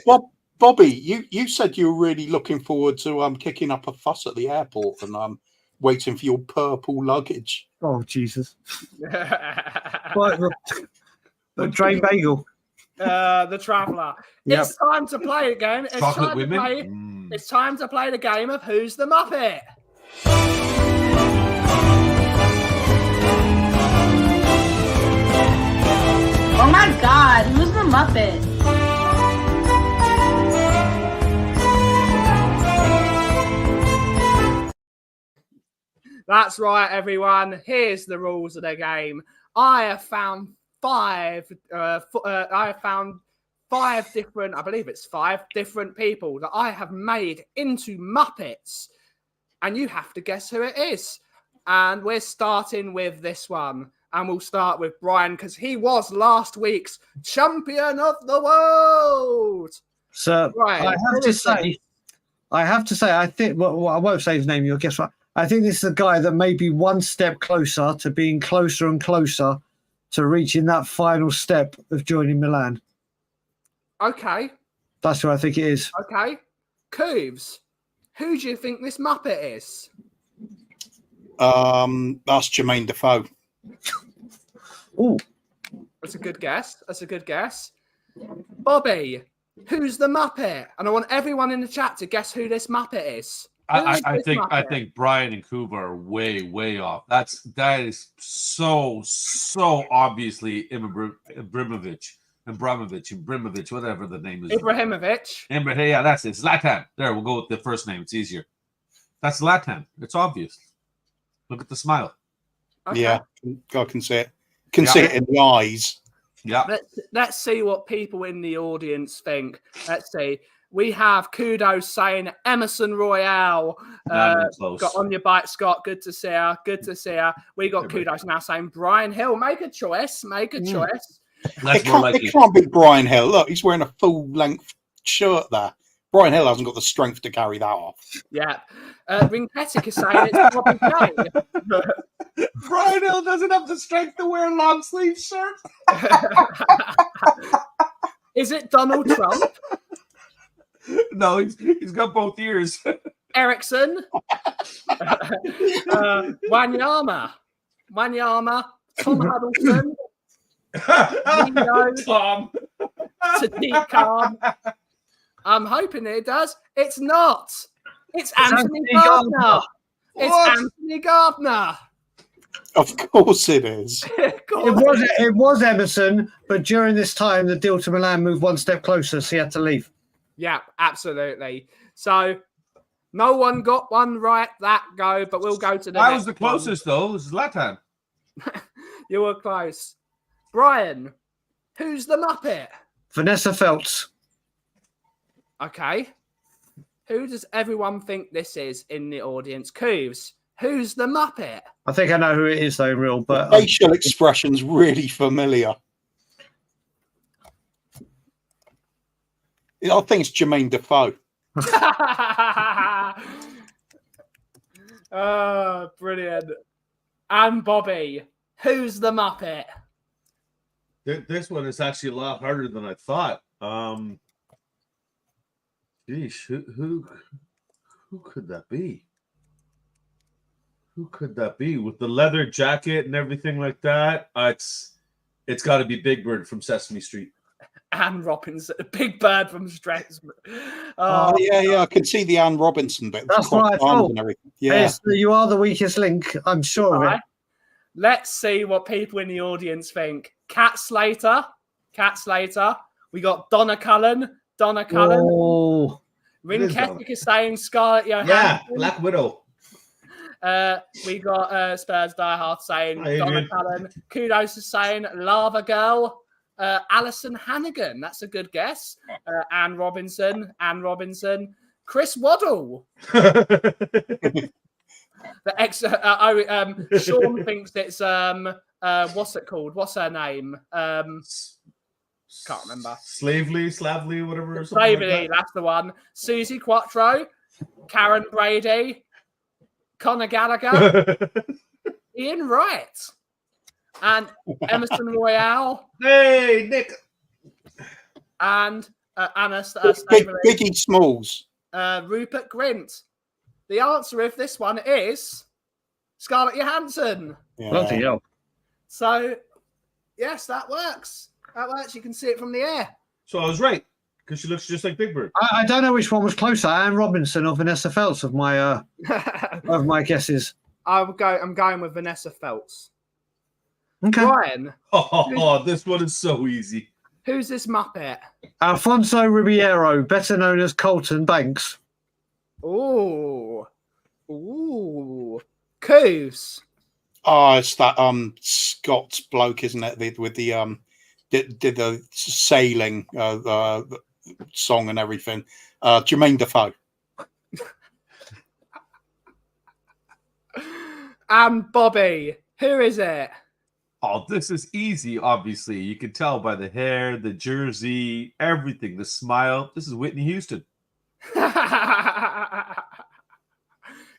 Speaker 4: Bobby, you said you were really looking forward to kicking up a fuss at the airport and waiting for your purple luggage.
Speaker 5: Oh Jesus! What, the drain bagel.
Speaker 2: The Traveller.
Speaker 5: Yep.
Speaker 2: It's time to play a game.
Speaker 3: Chocolate women.
Speaker 2: It's time to play the game of Who's the Muppet?
Speaker 7: Oh my God, who's the Muppet?
Speaker 2: That's right, everyone. Here's the rules of the game. I have found five different, I believe it's 5 different people that I have made into Muppets. And you have to guess who it is. And we're starting with this one. And we'll start with Brian because he was last week's champion of the world.
Speaker 5: So
Speaker 2: Brian,
Speaker 5: I have to say, I think, well, I won't say his name, you'll guess what. I think this is a guy that may be one step closer to being closer and closer to reaching that final step of joining Milan.
Speaker 2: Okay.
Speaker 5: That's who I think it is.
Speaker 2: Okay. Cooves, who do you think this Muppet is?
Speaker 4: That's Jermaine Defoe.
Speaker 5: Oh,
Speaker 2: That's a good guess. That's a good guess. Bobby, who's the Muppet? And I want everyone in the chat to guess who this Muppet is.
Speaker 3: I think Brian and Kuba are way off. That is so obviously Ibrahimovic, whatever the name is.
Speaker 2: Ibrahimovic.
Speaker 3: Yeah, that's it. Zlatan. There, we'll go with the first name. It's easier. That's Zlatan. It's obvious. Look at the smile.
Speaker 2: Okay.
Speaker 4: Yeah, I can see it. See it in the eyes.
Speaker 3: Yeah.
Speaker 2: Let's see what people in the audience think. Let's see. We have Kudos saying Emerson Royale. Got on your bike, Scott. Good to see her. Good to see her. We got Kudos now saying Brian Hill. Make a choice. Make a choice.
Speaker 3: That's more likely.
Speaker 4: It can't be Brian Hill. Look, he's wearing a full-length shirt there. Brian Hill hasn't got the strength to carry that off.
Speaker 2: Yeah. Ringpetic is saying it's Bobby Kay.
Speaker 3: Brian Hill doesn't have the strength to wear a long sleeve shirt.
Speaker 2: Is it Donald Trump?
Speaker 3: No, he's got both ears.
Speaker 2: Ericsson? Wanyama, Tom Huddleston,
Speaker 3: Tom.
Speaker 2: Sadiq Khan. I'm hoping it does. It's not. It's Anthony Gardner. It's Anthony Gardner.
Speaker 4: Of course it is.
Speaker 5: it was Emerson, but during this time, the deal to Milan moved one step closer, so he had to leave.
Speaker 2: Yeah, absolutely. So no one got one right that go, but we'll go to the
Speaker 3: I
Speaker 2: next
Speaker 3: was the closest, though. It was Zlatan.
Speaker 2: You were close. Brian, who's the Muppet?
Speaker 5: Vanessa Feltz.
Speaker 2: Okay. Who does everyone think this is in the audience? Cooves, who's the Muppet?
Speaker 5: I think I know who it is, though, in real. But
Speaker 4: facial expression's really familiar. I think it's Jermaine Defoe.
Speaker 2: Oh, brilliant. And Bobby, who's the Muppet?
Speaker 3: This one is actually a lot harder than I thought. Geesh, who could that be? Who could that be with the leather jacket and everything like that? It's got to be Big Bird from Sesame Street.
Speaker 2: Anne Robinson, Big Bird from Strasbourg.
Speaker 4: Yeah, I can see the Anne Robinson bit.
Speaker 5: That's what I thought.
Speaker 4: Yeah,
Speaker 5: you are the weakest link. I'm sure of it.
Speaker 2: Let's see what people in the audience think. Cat Slater. We got Donna Cullen.
Speaker 5: Oh.
Speaker 2: Ringketic is saying Scarlett Johansson.
Speaker 3: Yeah, Black Widow.
Speaker 2: We got Spurs Die Hard saying
Speaker 3: Hi,
Speaker 2: Donna
Speaker 3: Adrian.
Speaker 2: Cullen. Kudos is saying Lava Girl. Alison Hannigan. That's a good guess. Anne Robinson. Chris Waddle. The ex. Sean thinks it's what's it called? What's her name? Can't remember.
Speaker 3: Slavely, whatever. Or something like
Speaker 2: Slavely, that's the one. Susie Quattro, Karen Brady, Conor Gallagher,
Speaker 3: that.
Speaker 2: Ian Wright, and Emerson Royale,
Speaker 3: Hey, Nick.
Speaker 2: and Anna
Speaker 4: Biggie Smalls.
Speaker 2: Rupert Grint. The answer of this one is Scarlett Johansson.
Speaker 4: Yeah.
Speaker 5: Bloody hell.
Speaker 2: So, yes, that works. That works. You can see it from the air.
Speaker 3: So I was right because she looks just like Big Bird.
Speaker 5: I don't know which one was closer, Anne Robinson or Vanessa Feltz of my guesses.
Speaker 2: I'm going with Vanessa Feltz.
Speaker 5: Okay.
Speaker 2: Brian,
Speaker 3: Oh, this one is so easy.
Speaker 2: who's this Muppet?
Speaker 5: Alfonso Ribeiro, better known as Colton Banks.
Speaker 2: Ooh. Coos.
Speaker 4: Oh, it's that Scots bloke, isn't it? With the did the sailing song and everything. Jermaine Defoe.
Speaker 2: And Bobby. Who is it?
Speaker 3: Oh, this is easy, obviously. You can tell by the hair, the jersey, everything, the smile. This is Whitney Houston.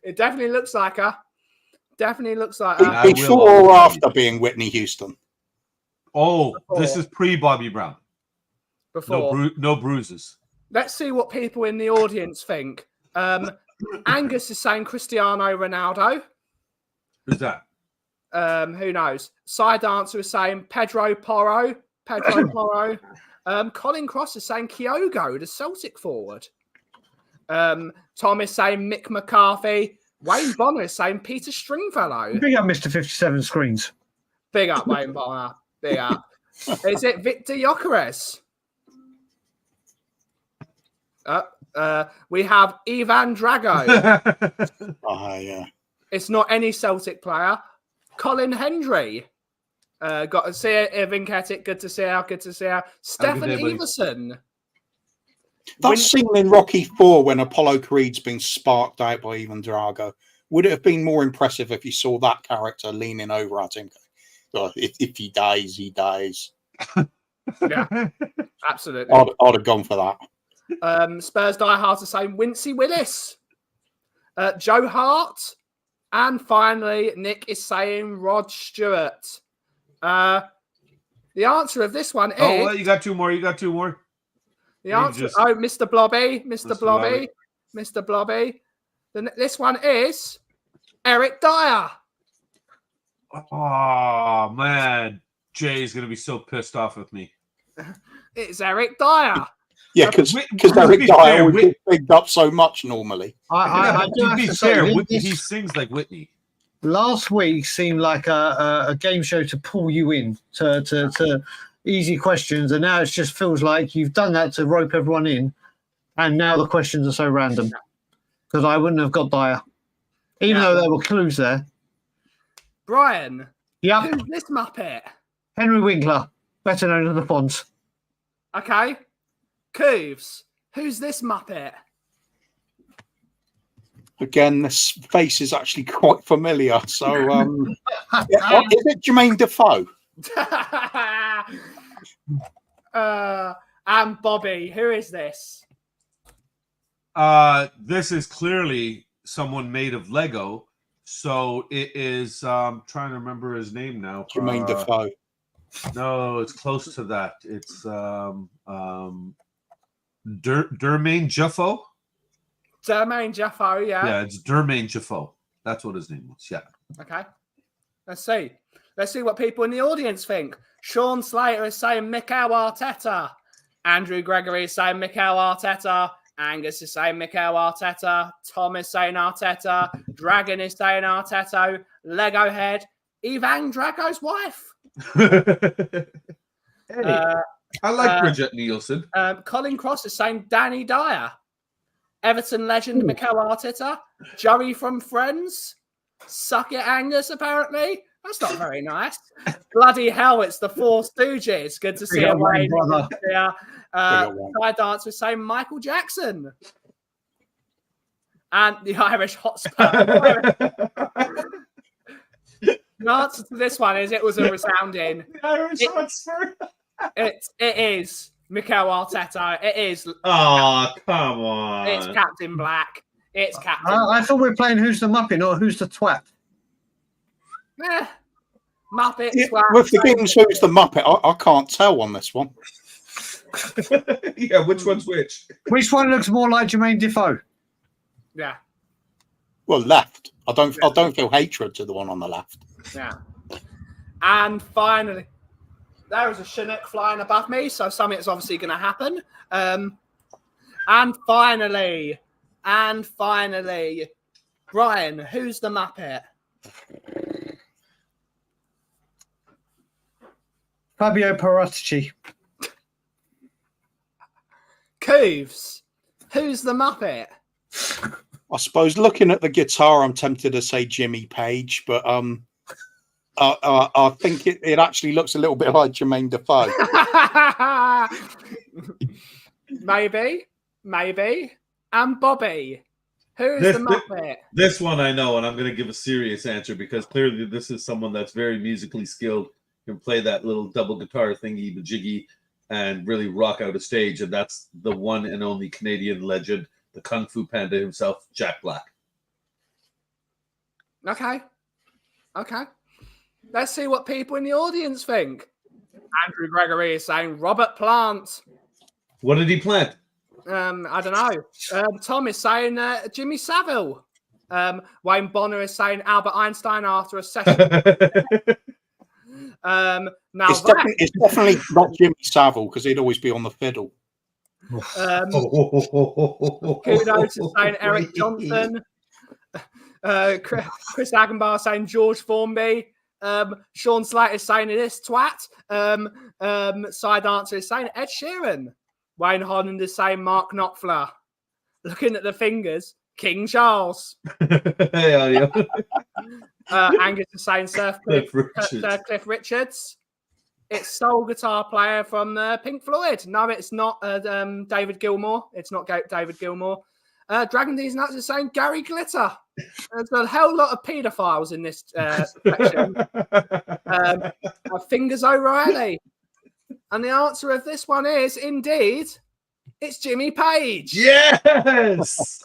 Speaker 2: It definitely looks like her. Definitely looks like
Speaker 3: I
Speaker 2: her.
Speaker 3: will
Speaker 4: Before or
Speaker 3: always
Speaker 4: after being Whitney Houston?
Speaker 3: Oh,
Speaker 2: Before.
Speaker 3: this is pre-Bobby Brown.
Speaker 2: Before.
Speaker 3: No bruises.
Speaker 2: Let's see what people in the audience think. Angus is saying Cristiano Ronaldo.
Speaker 3: Who's that?
Speaker 2: Who knows? Side Dancer is saying Pedro Porro. Colin Cross is saying Kyogo, the Celtic forward. Tom is saying Mick McCarthy. Wayne Bonner is saying Peter Stringfellow.
Speaker 5: Big up Mr. 57 Screens.
Speaker 2: Big up, Wayne Bonner. Big up. Is it Victor Gyökeres? We have Ivan Drago.
Speaker 4: Yeah.
Speaker 2: It's not any Celtic player. Colin Hendry. Got to see it. Irving Kettick. Good to see her. Good to see her. Stefan
Speaker 3: day, buddy.
Speaker 2: Everson.
Speaker 4: That scene in Rocky 4 when Apollo Creed's been sparked out by Ivan Drago, would it have been more impressive if you saw that character leaning over at him? Oh, if he dies, he dies.
Speaker 2: Yeah, absolutely.
Speaker 4: I'd have gone for that.
Speaker 2: Spurs Die Hard is saying Wincy Willis. Joe Hart. And finally, Nick is saying Rod Stewart. The answer of this one is...
Speaker 3: Oh, well, you got two more.
Speaker 2: The answer... Oh, Mr. Blobby. Mr. Blobby. This one is Eric Dyer.
Speaker 3: Oh, man. Jay's going to be so pissed off with me.
Speaker 2: It's Eric Dyer.
Speaker 4: Yeah, because
Speaker 3: to
Speaker 4: Eric
Speaker 3: be
Speaker 4: Dyer
Speaker 3: fair,
Speaker 4: would get picked up so much normally.
Speaker 5: I do
Speaker 3: To
Speaker 5: have
Speaker 3: be
Speaker 5: to say,
Speaker 3: fair,
Speaker 5: this-
Speaker 3: he sings like Whitney.
Speaker 5: last week seemed like a game show to pull you in to easy questions, and now it just feels like you've done that to rope everyone in, and now the questions are so random because I wouldn't have got Dyer, even though there were clues there.
Speaker 2: Brian.
Speaker 5: Yep,
Speaker 2: Who's this Muppet?
Speaker 5: Henry Winkler, better known as the Fonz.
Speaker 2: Okay. Cooves. Who's this Muppet?
Speaker 4: Again, this face is actually quite familiar. So, is it Jermaine Defoe?
Speaker 2: And Bobby. Who is this?
Speaker 3: This is clearly someone made of Lego. So it is, trying to remember his name now.
Speaker 4: Jermaine Defoe.
Speaker 3: No, it's close to that. It's Dermaine Jeffo.
Speaker 2: Jermaine Jeffo, yeah.
Speaker 3: Yeah, it's Dermaine Jeffo. That's what his name was. Yeah.
Speaker 2: Okay. Let's see. Let's see what people in the audience think. Sean Slater is saying Mikel Arteta. Andrew Gregory is saying Mikel Arteta. Angus is saying Mikel Arteta. Tom is saying Arteta. Dragon is saying Arteta. Lego Head. Ivan Drago's wife.
Speaker 3: I like Bridget Nielsen.
Speaker 2: Colin Cross is saying Danny Dyer. Everton legend Mikel Arteta. Joey from Friends. Suck it, Angus, apparently. That's not very nice. Bloody hell, it's the Four Stooges. Good to see you, Wayne. Yeah. Side Dancer is saying Michael Jackson. And the Irish Hotspur. The answer to this one is it was a resounding.
Speaker 3: The Irish Hotspur.
Speaker 2: It is Mikel Arteta. It is.
Speaker 3: Oh, come on.
Speaker 2: It's Captain Black. It's Captain.
Speaker 5: I thought we were playing Who's the Muppet, not Who's the Twat.
Speaker 2: Muppet.
Speaker 4: Yeah,
Speaker 2: Twat,
Speaker 4: with the
Speaker 2: same
Speaker 4: games,
Speaker 2: thing.
Speaker 4: who's the Muppet? I can't tell on this one.
Speaker 3: Yeah, which one's which?
Speaker 5: Which one looks more like Jermaine Defoe?
Speaker 2: Yeah.
Speaker 4: Well, left. I don't feel hatred to the one on the left.
Speaker 2: Yeah. And finally, there is a Chinook flying above me, so something's obviously going to happen. And finally, Brian, who's the Muppet?
Speaker 5: Fabio Paratici.
Speaker 2: Cooves, who's the Muppet?
Speaker 4: I suppose looking at the guitar, I'm tempted to say Jimmy Page, but I think it actually looks a little bit like Jermaine Defoe.
Speaker 2: Maybe. And Bobby, who's the Muppet?
Speaker 3: This one I know, and I'm going to give a serious answer because clearly this is someone that's very musically skilled, can play that little double guitar thingy, the jiggy, and really rock out a stage. And that's the one and only Canadian legend, the Kung Fu Panda himself, Jack Black.
Speaker 2: Okay. Let's see what people in the audience think. Andrew Gregory is saying Robert Plant.
Speaker 3: What did he plant?
Speaker 2: I don't know. Tom is saying Jimmy Savile. Wayne Bonner is saying Albert Einstein after a session. Now
Speaker 4: It's definitely not Jimmy Savile because he'd always be on the fiddle.
Speaker 2: Kudos is saying Eric Johnson. Chris Agenbar saying George Formby. Sean Slater is saying it is twat. Side answer is saying Ed Sheeran. Wayne Holland is saying Mark Knopfler. Looking at the fingers, King Charles.
Speaker 3: Yeah.
Speaker 2: Angus is saying Sir Cliff Richards. It's soul guitar player from Pink Floyd. No, it's not David Gilmour. It's not David Gilmour. Dragon D's Nuts is saying Gary Glitter. There's a hell lot of paedophiles in this section. Fingers O'Reilly. And the answer of this one is, indeed, it's Jimmy Page.
Speaker 3: Yes!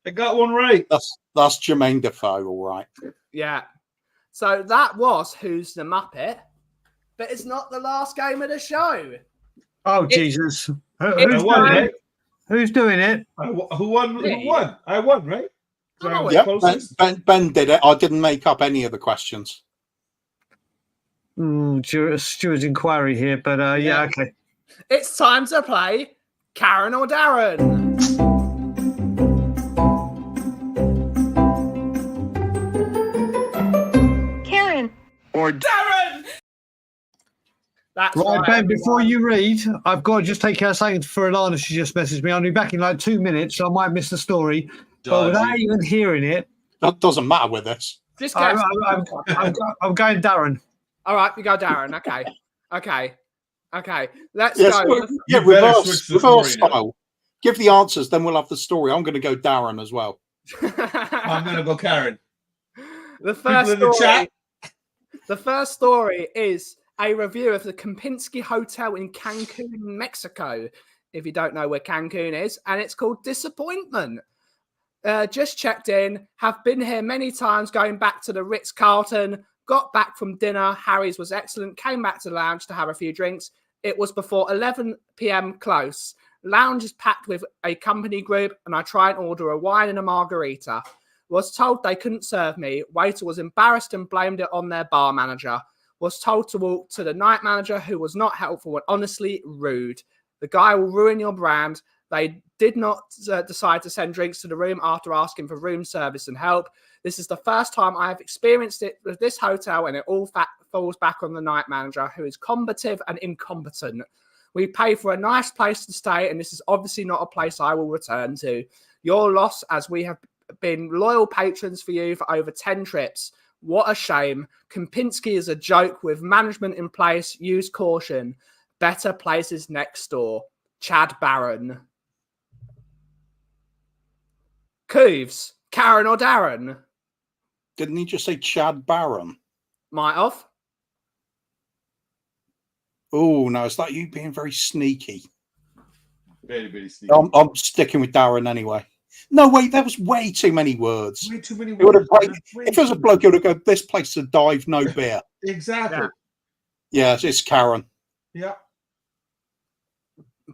Speaker 3: I got one right.
Speaker 4: That's Jermaine Defoe, all right.
Speaker 2: Yeah. So that was Who's the Muppet, but it's not the last game of the show.
Speaker 5: Oh, Jesus. Who's doing it?
Speaker 3: Who won? Who won? I won, right?
Speaker 4: Yeah, Ben did it. I didn't make up any of the questions.
Speaker 5: Stuart's inquiry here, but yeah, okay.
Speaker 2: It's time to play Karen or Darren.
Speaker 7: Karen.
Speaker 2: Or Darren. That's
Speaker 5: right, Ben, before you read, I've got to just take care of something for Alana. She just messaged me. I'll be back in like 2 minutes, so I might miss the story. But without even hearing it...
Speaker 4: That doesn't matter with this.
Speaker 2: Just
Speaker 5: I'm going Darren.
Speaker 2: All right, you go Darren. Okay. Let's go.
Speaker 4: Yeah, reverse style. Give the answers, then we'll have the story. I'm going to go Darren as well.
Speaker 3: I'm going to go Karen.
Speaker 2: The first story is a review of the Kempinski Hotel in Cancun, Mexico. If you don't know where Cancun is, and it's called Disappointment. Just checked in, have been here many times, going back to the Ritz-Carlton, got back from dinner. Harry's was excellent, came back to the lounge to have a few drinks. It was before 11 p.m. close. Lounge is packed with a company group, and I try and order a wine and a margarita. Was told they couldn't serve me. Waiter was embarrassed and blamed it on their bar manager. Was told to walk to the night manager, who was not helpful and honestly rude. The guy will ruin your brand. They did not decide to send drinks to the room after asking for room service and help. This is the first time I have experienced it with this hotel, and it all falls back on the night manager, who is combative and incompetent. We pay for a nice place to stay, and this is obviously not a place I will return to. Your loss, as we have been loyal patrons for you for over 10 trips. What a shame. Kempinski is a joke with management in place. Use caution. Better places next door. Chad Barron. Cooves, Karen or Darren?
Speaker 4: Didn't he just say Chad Barron?
Speaker 2: Might have.
Speaker 4: Oh no, is that you being very sneaky?
Speaker 3: Very, very sneaky.
Speaker 4: I'm sticking with Darren anyway. No, wait, that was way too many words.
Speaker 3: Way too many
Speaker 4: It would have
Speaker 3: words.
Speaker 4: if it was a bloke, it would have go, this place to dive, no beer.
Speaker 3: Exactly.
Speaker 4: Yeah, it's Karen.
Speaker 3: Yeah.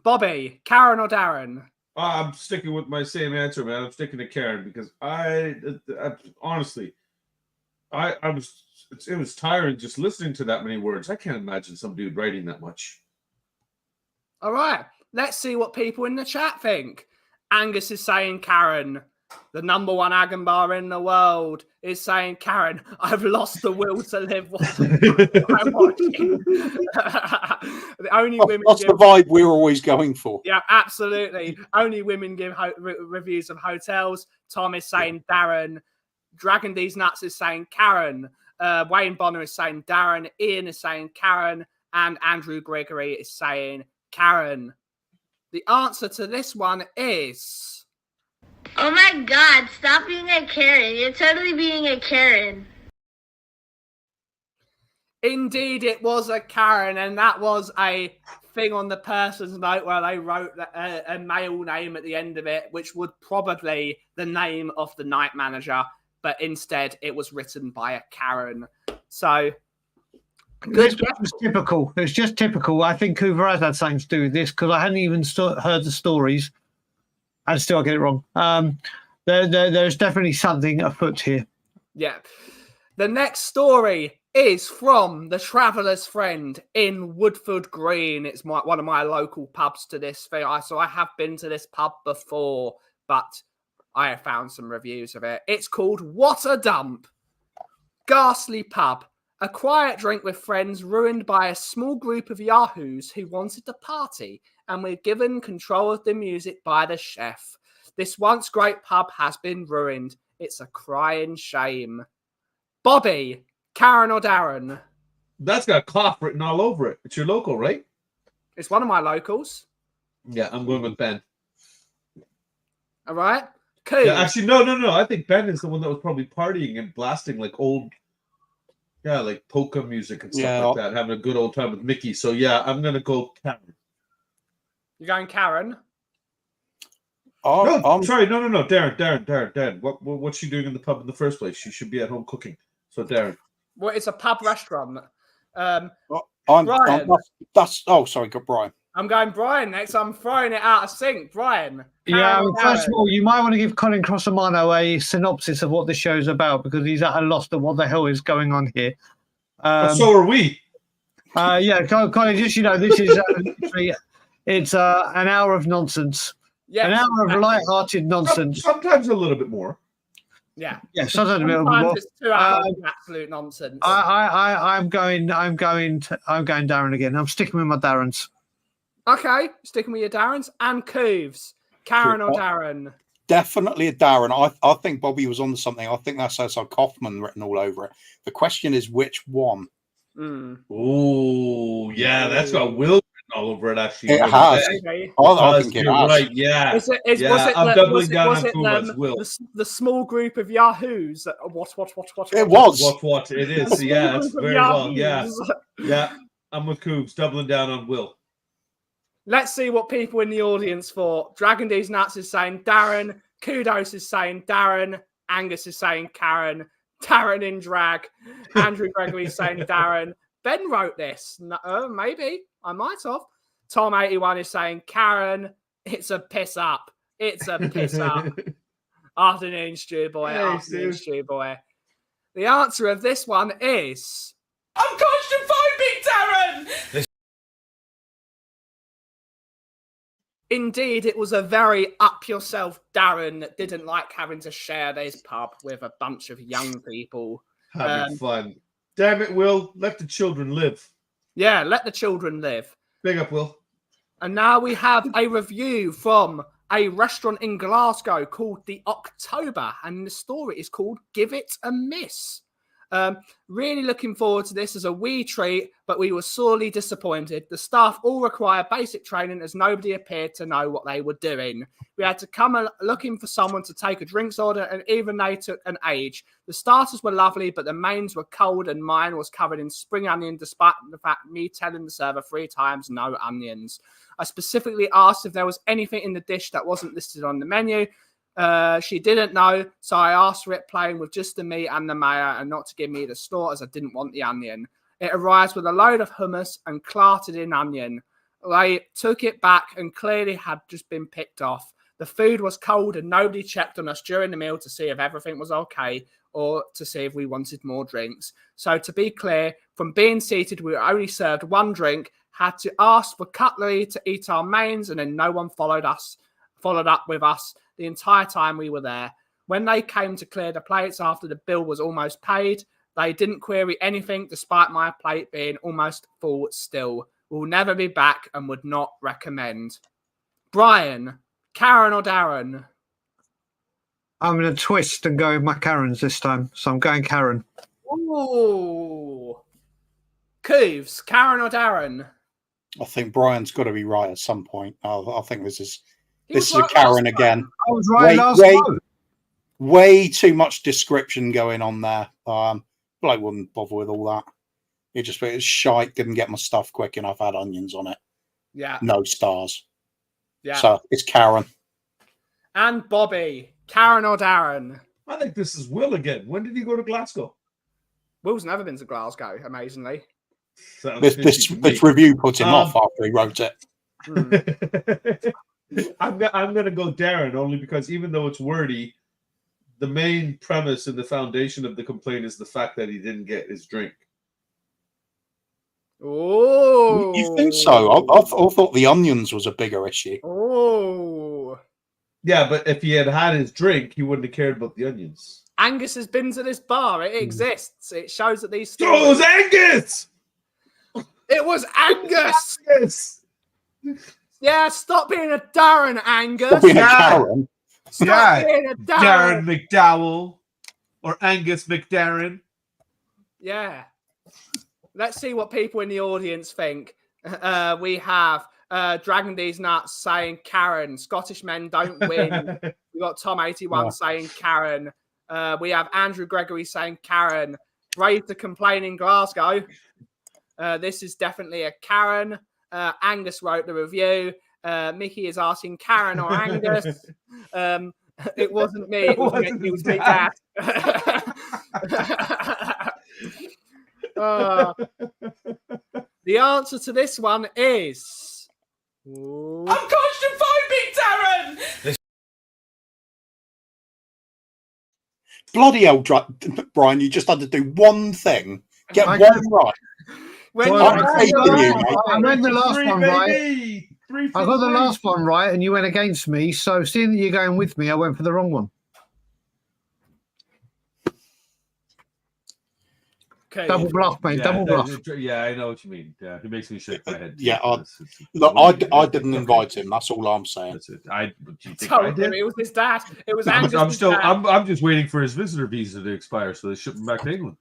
Speaker 2: Bobby, Karen or Darren?
Speaker 3: I'm sticking with my same answer, man. I'm sticking to Karen because I honestly, it was tiring just listening to that many words. I can't imagine some dude writing that much.
Speaker 2: All right, let's see what people in the chat think. Angus is saying Karen. The number one Agon bar in the world is saying Karen. I've lost the will to live. I'm watching. The only women.
Speaker 4: That's the vibe we're always going for.
Speaker 2: Yeah, absolutely. Only women give reviews of hotels. Tom is saying Darren. Dragon D's Nuts is saying Karen. Wayne Bonner is saying Darren. Ian is saying Karen. And Andrew Gregory is saying Karen. The answer to this one is...
Speaker 8: Oh my God, stop being a Karen. You're totally being a Karen.
Speaker 2: Indeed, it was a Karen, and that was a thing on the person's note where they wrote a male name at the end of it, which would probably the name of the night manager, but instead it was written by a Karen. So, good.
Speaker 5: This was typical. It was just typical. I think Coover has had something to do with this because I hadn't even heard the stories, and still I get it wrong. There's definitely something afoot here.
Speaker 2: Yeah. The next story is from the Traveller's Friend in Woodford Green. It's one of my local pubs to this thing. So I have been to this pub before, but I have found some reviews of it. It's called What a Dump. Ghastly pub. A quiet drink with friends ruined by a small group of yahoos who wanted to party and were given control of the music by the chef. This once great pub has been ruined. It's a crying shame. Bobby, Karen or Darren?
Speaker 3: That's got cough written all over it. It's your local, right?
Speaker 2: It's one of my locals.
Speaker 3: Yeah, I'm going with Ben.
Speaker 2: All right. Cool.
Speaker 3: Yeah, actually, no. I think Ben is the one that was probably partying and blasting like old, like polka music and stuff like that, having a good old time with Mickey. So yeah, I'm gonna go Karen.
Speaker 2: You're going Karen?
Speaker 3: Sorry, no. Darren. What's she doing in the pub in the first place? She should be at home cooking. So Darren.
Speaker 2: Well, it's a pub restaurant.
Speaker 4: Brian. Sorry, got Brian.
Speaker 2: I'm going Brian next. I'm throwing it out of sync. Brian.
Speaker 5: Yeah, first of all, you might want to give Colin Crossamano a synopsis of what this show's about because he's at a loss of what the hell is going on here.
Speaker 3: So are we.
Speaker 5: Colin, just this is literally, it's an hour of nonsense.
Speaker 2: Yeah,
Speaker 5: an hour of light-hearted nonsense.
Speaker 3: Sometimes a little bit more.
Speaker 2: Yeah,
Speaker 5: sometimes a little bit more.
Speaker 2: It's 2 hours of absolute nonsense.
Speaker 5: I'm going Darren again. I'm sticking with my Darrens.
Speaker 2: Okay, sticking with your Darrens and Cooves. Karen or Darren?
Speaker 4: Definitely a Darren. I think Bobby was on something. I think that says Kaufman written all over it. The question is which one.
Speaker 3: Oh, yeah, that's got Will written all over it, actually.
Speaker 4: It has.
Speaker 2: Okay.
Speaker 4: I think it
Speaker 3: You're
Speaker 4: has.
Speaker 3: right, yeah.
Speaker 2: I'm
Speaker 3: doubling down on Puma's Will.
Speaker 2: The small group of yahoos. What?
Speaker 4: It was.
Speaker 3: What? It is. Yeah, it's very well. Yeah. Yeah. I'm with Coombs, doubling down on Will.
Speaker 2: Let's see what people in the audience thought. Dragon D's Nuts is saying Darren. Kudos is saying Darren. Angus is saying Karen. Darren in drag. Andrew Gregory is saying Darren. Ben wrote this. No, maybe. I might have. Tom81 is saying Karen. It's a piss up. It's a piss up. Afternoon, Stew Boy. Afternoon, Stew Boy. The answer of this one is... I'm claustrophobic, Darren! Indeed, it was a very up-yourself Darren that didn't like having to share this pub with a bunch of young people.
Speaker 3: Having fun. Damn it, Will. Let the children live.
Speaker 2: Yeah, let the children live.
Speaker 3: Big up, Will.
Speaker 2: And now we have a review from a restaurant in Glasgow called The October. And the story is called Give It a Miss. Really looking forward to this as a wee treat, but we were sorely disappointed. The staff all require basic training as nobody appeared to know what they were doing. We had to come looking for someone to take a drinks order, and even they took an age. The starters were lovely, but the mains were cold, and mine was covered in spring onion, despite the fact me telling the server 3 times no onions. I specifically asked if there was anything in the dish that wasn't listed on the menu. She didn't know, so I asked for it plain with just the meat and the mayo, and not to give me the store as I didn't want the onion. It arrived with a load of hummus and clarted in onion. They took it back and clearly had just been picked off. The food was cold and nobody checked on us during the meal to see if everything was okay or to see if we wanted more drinks. So to be clear, from being seated, we were only served 1 drink, had to ask for cutlery to eat our mains, and then no one followed up with us the entire time we were there. When they came to clear the plates after the bill was almost paid, they didn't query anything despite my plate being almost full still. We'll never be back and would not recommend. Brian, Karen or Darren?
Speaker 5: I'm going to twist and go with my Karens this time, so I'm going Karen.
Speaker 2: Ooh. Cooves, Karen or Darren?
Speaker 4: I think Brian's got to be right at some point. I think this is a
Speaker 2: right
Speaker 4: Karen again.
Speaker 5: I was right last time.
Speaker 4: Way too much description going on there. Bloke wouldn't bother with all that. It was shite. Didn't get my stuff quick enough. Had onions on it.
Speaker 2: Yeah.
Speaker 4: No stars.
Speaker 2: Yeah.
Speaker 4: So it's Karen.
Speaker 2: And Bobby, Karen or Darren?
Speaker 3: I think this is Will again. When did he go to Glasgow?
Speaker 2: Will's never been to Glasgow, amazingly.
Speaker 4: This review put him off after he wrote it.
Speaker 3: I'm going to go Darren only because even though it's wordy, the main premise and the foundation of the complaint is the fact that he didn't get his drink.
Speaker 2: Oh,
Speaker 4: you think so? I thought the onions was a bigger issue.
Speaker 2: Oh,
Speaker 3: yeah, but if he had had his drink, he wouldn't have cared about the onions.
Speaker 2: Angus has been to this bar. It exists. It shows that these.
Speaker 3: Oh, it was Angus!
Speaker 2: It was Angus.
Speaker 3: Angus!
Speaker 2: Yeah, stop being a Darren, Angus.
Speaker 4: Stop being a Karen.
Speaker 2: Stop being a
Speaker 3: Darren McDowell or Angus McDarren.
Speaker 2: Yeah. Let's see what people in the audience think. We have Dragon D's Nuts saying Karen. Scottish men don't win. We got Tom81 saying Karen. We have Andrew Gregory saying Karen. Brave to complain in Glasgow. This is definitely a Karen. Angus wrote the review. Mickey is asking Karen or Angus. It wasn't me. It was me, Dad. The answer to this one is... I'm claustrophobic, Darren!
Speaker 4: Bloody hell, Brian, you just had to do one thing. Get one right.
Speaker 5: I read the last one right. I got the last one right, and you went against me. So, seeing that you're going with me, I went for the wrong one.
Speaker 2: Okay.
Speaker 5: Double bluff, mate. Double bluff.
Speaker 3: Yeah, I know what you mean. Yeah, he makes me shake my head.
Speaker 4: Yeah, I didn't invite him. That's all I'm saying.
Speaker 3: That's it. I did.
Speaker 2: It was his dad. It was Angus.
Speaker 3: I'm just waiting for his visitor visa to expire, so they ship him back to England.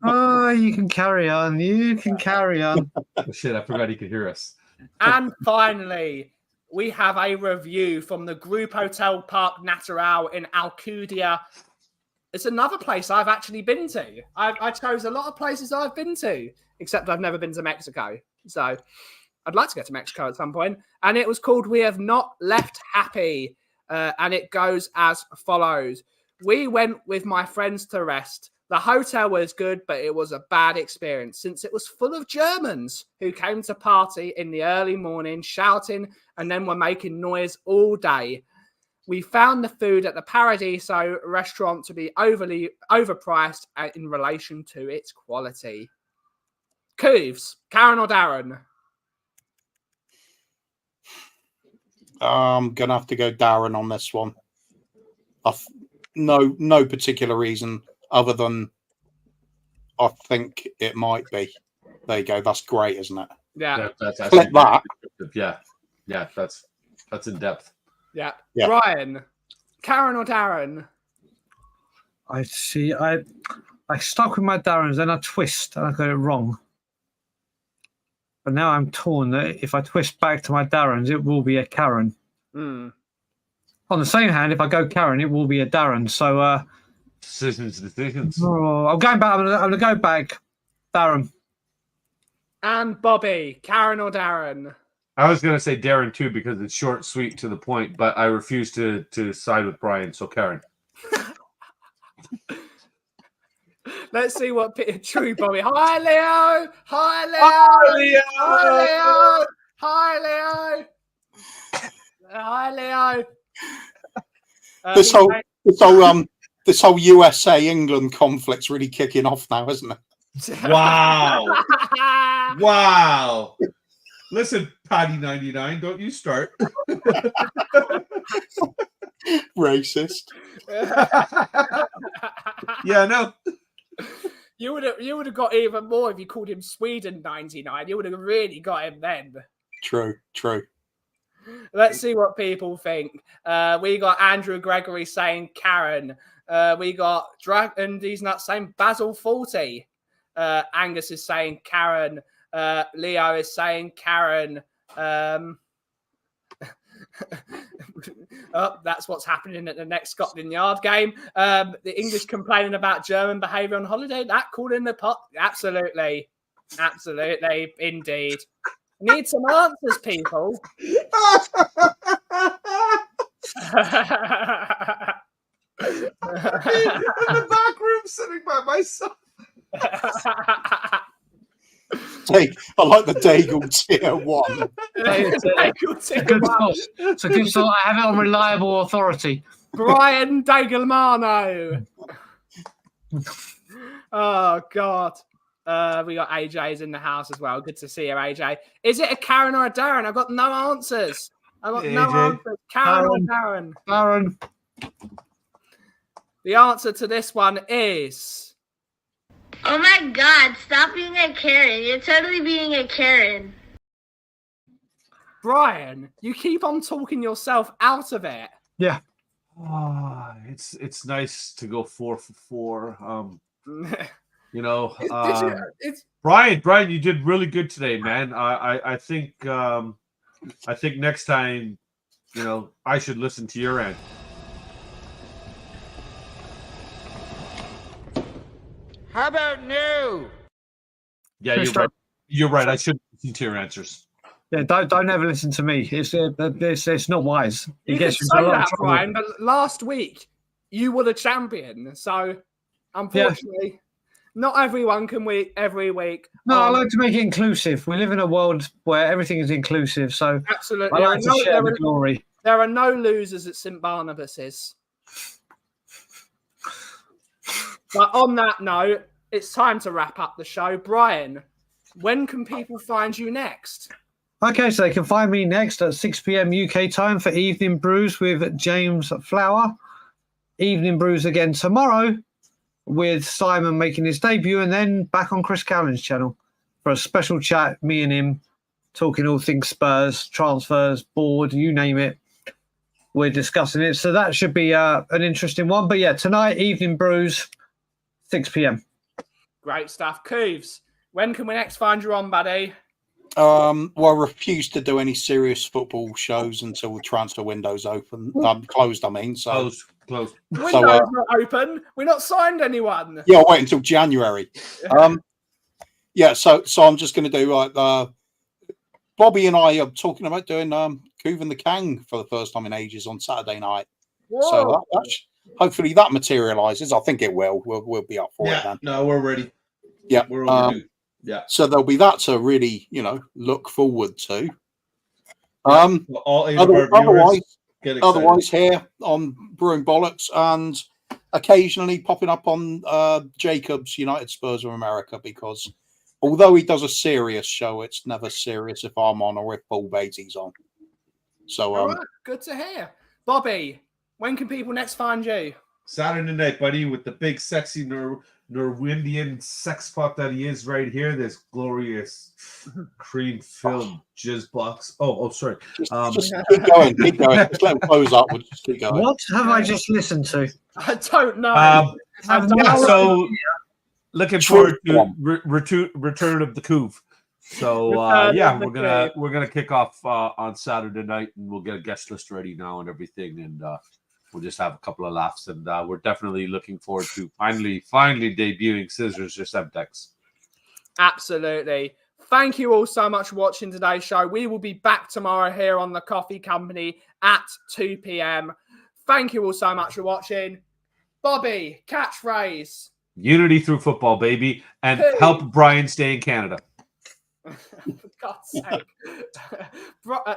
Speaker 5: Oh, you can carry on. You can carry on.
Speaker 3: Oh, shit, I forgot he could hear us.
Speaker 2: And finally, we have a review from the Group Hotel Park Natural in Alcudia. It's another place I've actually been to. I chose a lot of places I've been to, except I've never been to Mexico. So I'd like to get to Mexico at some point. And it was called We Have Not Left Happy. And it goes as follows. We went with my friends to rest. The hotel was good, but it was a bad experience since it was full of Germans who came to party in the early morning, shouting, and then were making noise all day. We found the food at the Paradiso restaurant to be overpriced in relation to its quality. Cooves, Karen or Darren?
Speaker 4: I'm going to have to go Darren on this one. No particular reason other than I think it might be. There you go. That's great, isn't it?
Speaker 2: Yeah.
Speaker 3: That's
Speaker 4: Clip that.
Speaker 3: Yeah, that's in depth.
Speaker 2: Yeah. Brian, Karen or Darren?
Speaker 5: I see. I I stuck with my Darrens, then I twist and I got it wrong. But now I'm torn that if I twist back to my Darrens, it will be a Karen.
Speaker 2: Mm.
Speaker 5: On the same hand, if I go Karen, it will be a Darren. So
Speaker 3: Decisions.
Speaker 5: I'm going back. I'm gonna go back, Darren.
Speaker 2: And Bobby, Karen or Darren?
Speaker 3: I was going to say Darren too because it's short, sweet, to the point, but I refuse to side with Brian. So Karen.
Speaker 2: Let's see what true Bobby. Hi Leo. Hi Leo. Hi Leo. Hi Leo. Hi Leo.
Speaker 4: This whole USA England conflict's really kicking off now, isn't it?
Speaker 3: Wow. Wow. Listen, Patty 99, don't you start.
Speaker 4: Racist.
Speaker 3: Yeah, no.
Speaker 2: You would have got even more if you called him Sweden 99. You would have really got him then.
Speaker 4: True.
Speaker 2: Let's see what people think. We got Andrew Gregory saying Karen. We got Dragon D's not saying Basil 40. Angus is saying Karen. Leo is saying Karen. Oh, that's what's happening at the next Scotland Yard game. The English complaining about German behaviour on holiday. That called in the pot. Absolutely. Indeed. Need some answers, people.
Speaker 3: In the back room, sitting by myself.
Speaker 4: I like the Daigle tier 1.
Speaker 5: It's a good source. It's a good source. I have it on reliable authority.
Speaker 2: Brian Dagelmano. Oh, God. We got AJ's in the house as well. Good to see you, AJ. Is it a Karen or a Darren? I've got no answers. No answers. Karen or Darren?
Speaker 5: Darren.
Speaker 2: The answer to this one is...
Speaker 8: Oh my God, stop being a Karen. You're totally being a Karen.
Speaker 2: Brian, you keep on talking yourself out of it.
Speaker 5: Yeah.
Speaker 3: Oh, it's nice to go 4 for 4. You know, Brian, you did really good today, man. I think next time, you know, I should listen to your end.
Speaker 6: How about no?
Speaker 3: Yeah, you're right. You're right. I should listen to your answers.
Speaker 5: Yeah, don't ever listen to me. It's not wise.
Speaker 2: You can say that, Brian, but last week you were the champion. So, unfortunately, not everyone can win every week.
Speaker 5: No, I like to make it inclusive. We live in a world where everything is inclusive. So,
Speaker 2: absolutely,
Speaker 5: I like to share the glory.
Speaker 2: There are no losers at St. Barnabas's. But on that note, it's time to wrap up the show. Brian, when can people find you next?
Speaker 5: Okay, so they can find me next at 6 p.m. UK time for Evening Brews with James Flower. Evening Brews again tomorrow with Simon making his debut, and then back on Chris Callan's channel for a special chat, me and him talking all things Spurs, transfers, board, you name it. We're discussing it. So that should be an interesting one. But yeah, tonight, Evening Brews, 6 p.m.
Speaker 2: Great stuff. Cooves, when can we next find you on, buddy?
Speaker 4: Well, I refuse to do any serious football shows until the transfer window's open. Closed, I mean. So
Speaker 3: Closed.
Speaker 2: Window's not open. We're not signed anyone.
Speaker 4: Yeah, I'll wait until January. So I'm just going to do like Bobby and I are talking about doing Coov and the Kang for the first time in ages on Saturday night.
Speaker 2: Whoa.
Speaker 4: So hopefully that materializes. I think it will. We'll be up for it then.
Speaker 3: No, we're ready.
Speaker 4: Yeah,
Speaker 3: we're overdue. Yeah.
Speaker 4: So there'll be that to really, look forward to.
Speaker 3: All 8 of our viewers get excited.
Speaker 4: Otherwise, here on Brewing Bollocks and occasionally popping up on Jacob's United Spurs of America, because although he does a serious show, it's never serious if I'm on or if Paul Beatty's on. So,
Speaker 2: all right, good to hear. Bobby, when can people next find you?
Speaker 3: Saturday night, buddy, with the big, sexy Norwegian sex pot that he is right here. This glorious cream-filled jizz box. Oh, sorry.
Speaker 4: Just keep going. Just let him close up. We'll just keep going.
Speaker 5: What have I just listened to?
Speaker 2: I don't know.
Speaker 3: Looking
Speaker 4: True
Speaker 3: forward to
Speaker 4: one.
Speaker 3: return of the Couve. So
Speaker 2: Return of the
Speaker 3: we're gonna kick off on Saturday night, and we'll get a guest list ready now and everything, and we'll just have a couple of laughs. And we're definitely looking forward to finally debuting Scissors or Semtex.
Speaker 2: Absolutely. Thank you all so much for watching today's show. We will be back tomorrow here on the Coffee Company at 2 p.m. Thank you all so much for watching. Bobby, catchphrase.
Speaker 3: Unity through football, baby, and help Brian stay in Canada.
Speaker 2: For God's sake.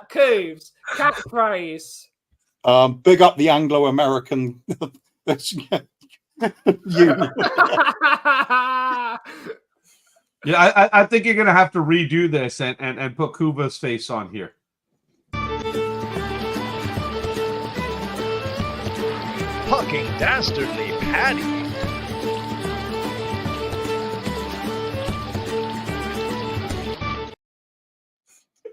Speaker 2: Cooves, catchphrase.
Speaker 4: Big up the Anglo-American. Union.
Speaker 3: Yeah, I think you're gonna have to redo this and put Kuba's face on here.
Speaker 9: Fucking dastardly Patty.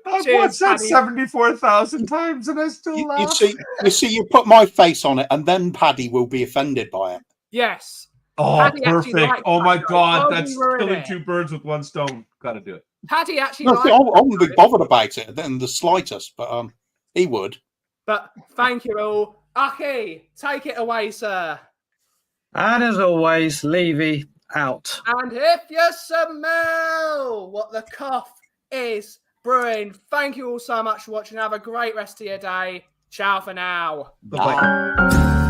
Speaker 3: I've
Speaker 2: Cheers,
Speaker 3: watched that
Speaker 2: Paddy.
Speaker 3: 74,000 times and I still laugh.
Speaker 4: You see, you put my face on it, and then Paddy will be offended by it.
Speaker 2: Yes.
Speaker 3: Oh,
Speaker 2: Paddy actually
Speaker 3: perfect.
Speaker 2: likes
Speaker 3: Oh my
Speaker 2: that,
Speaker 3: God,
Speaker 2: though.
Speaker 3: that's
Speaker 2: Why would we ruin
Speaker 3: killing
Speaker 2: it?
Speaker 3: 2 birds with 1 stone. Gotta do it.
Speaker 2: Paddy actually
Speaker 4: No,
Speaker 2: likes
Speaker 4: I wouldn't be bothered about it in the slightest, but he would.
Speaker 2: But thank you all. Aki, take it away, sir.
Speaker 5: And as always, Levy out.
Speaker 2: And if you smell what the cough is brewing, thank you all so much for watching. Have a great rest of your day. Ciao for now.
Speaker 5: Bye-bye.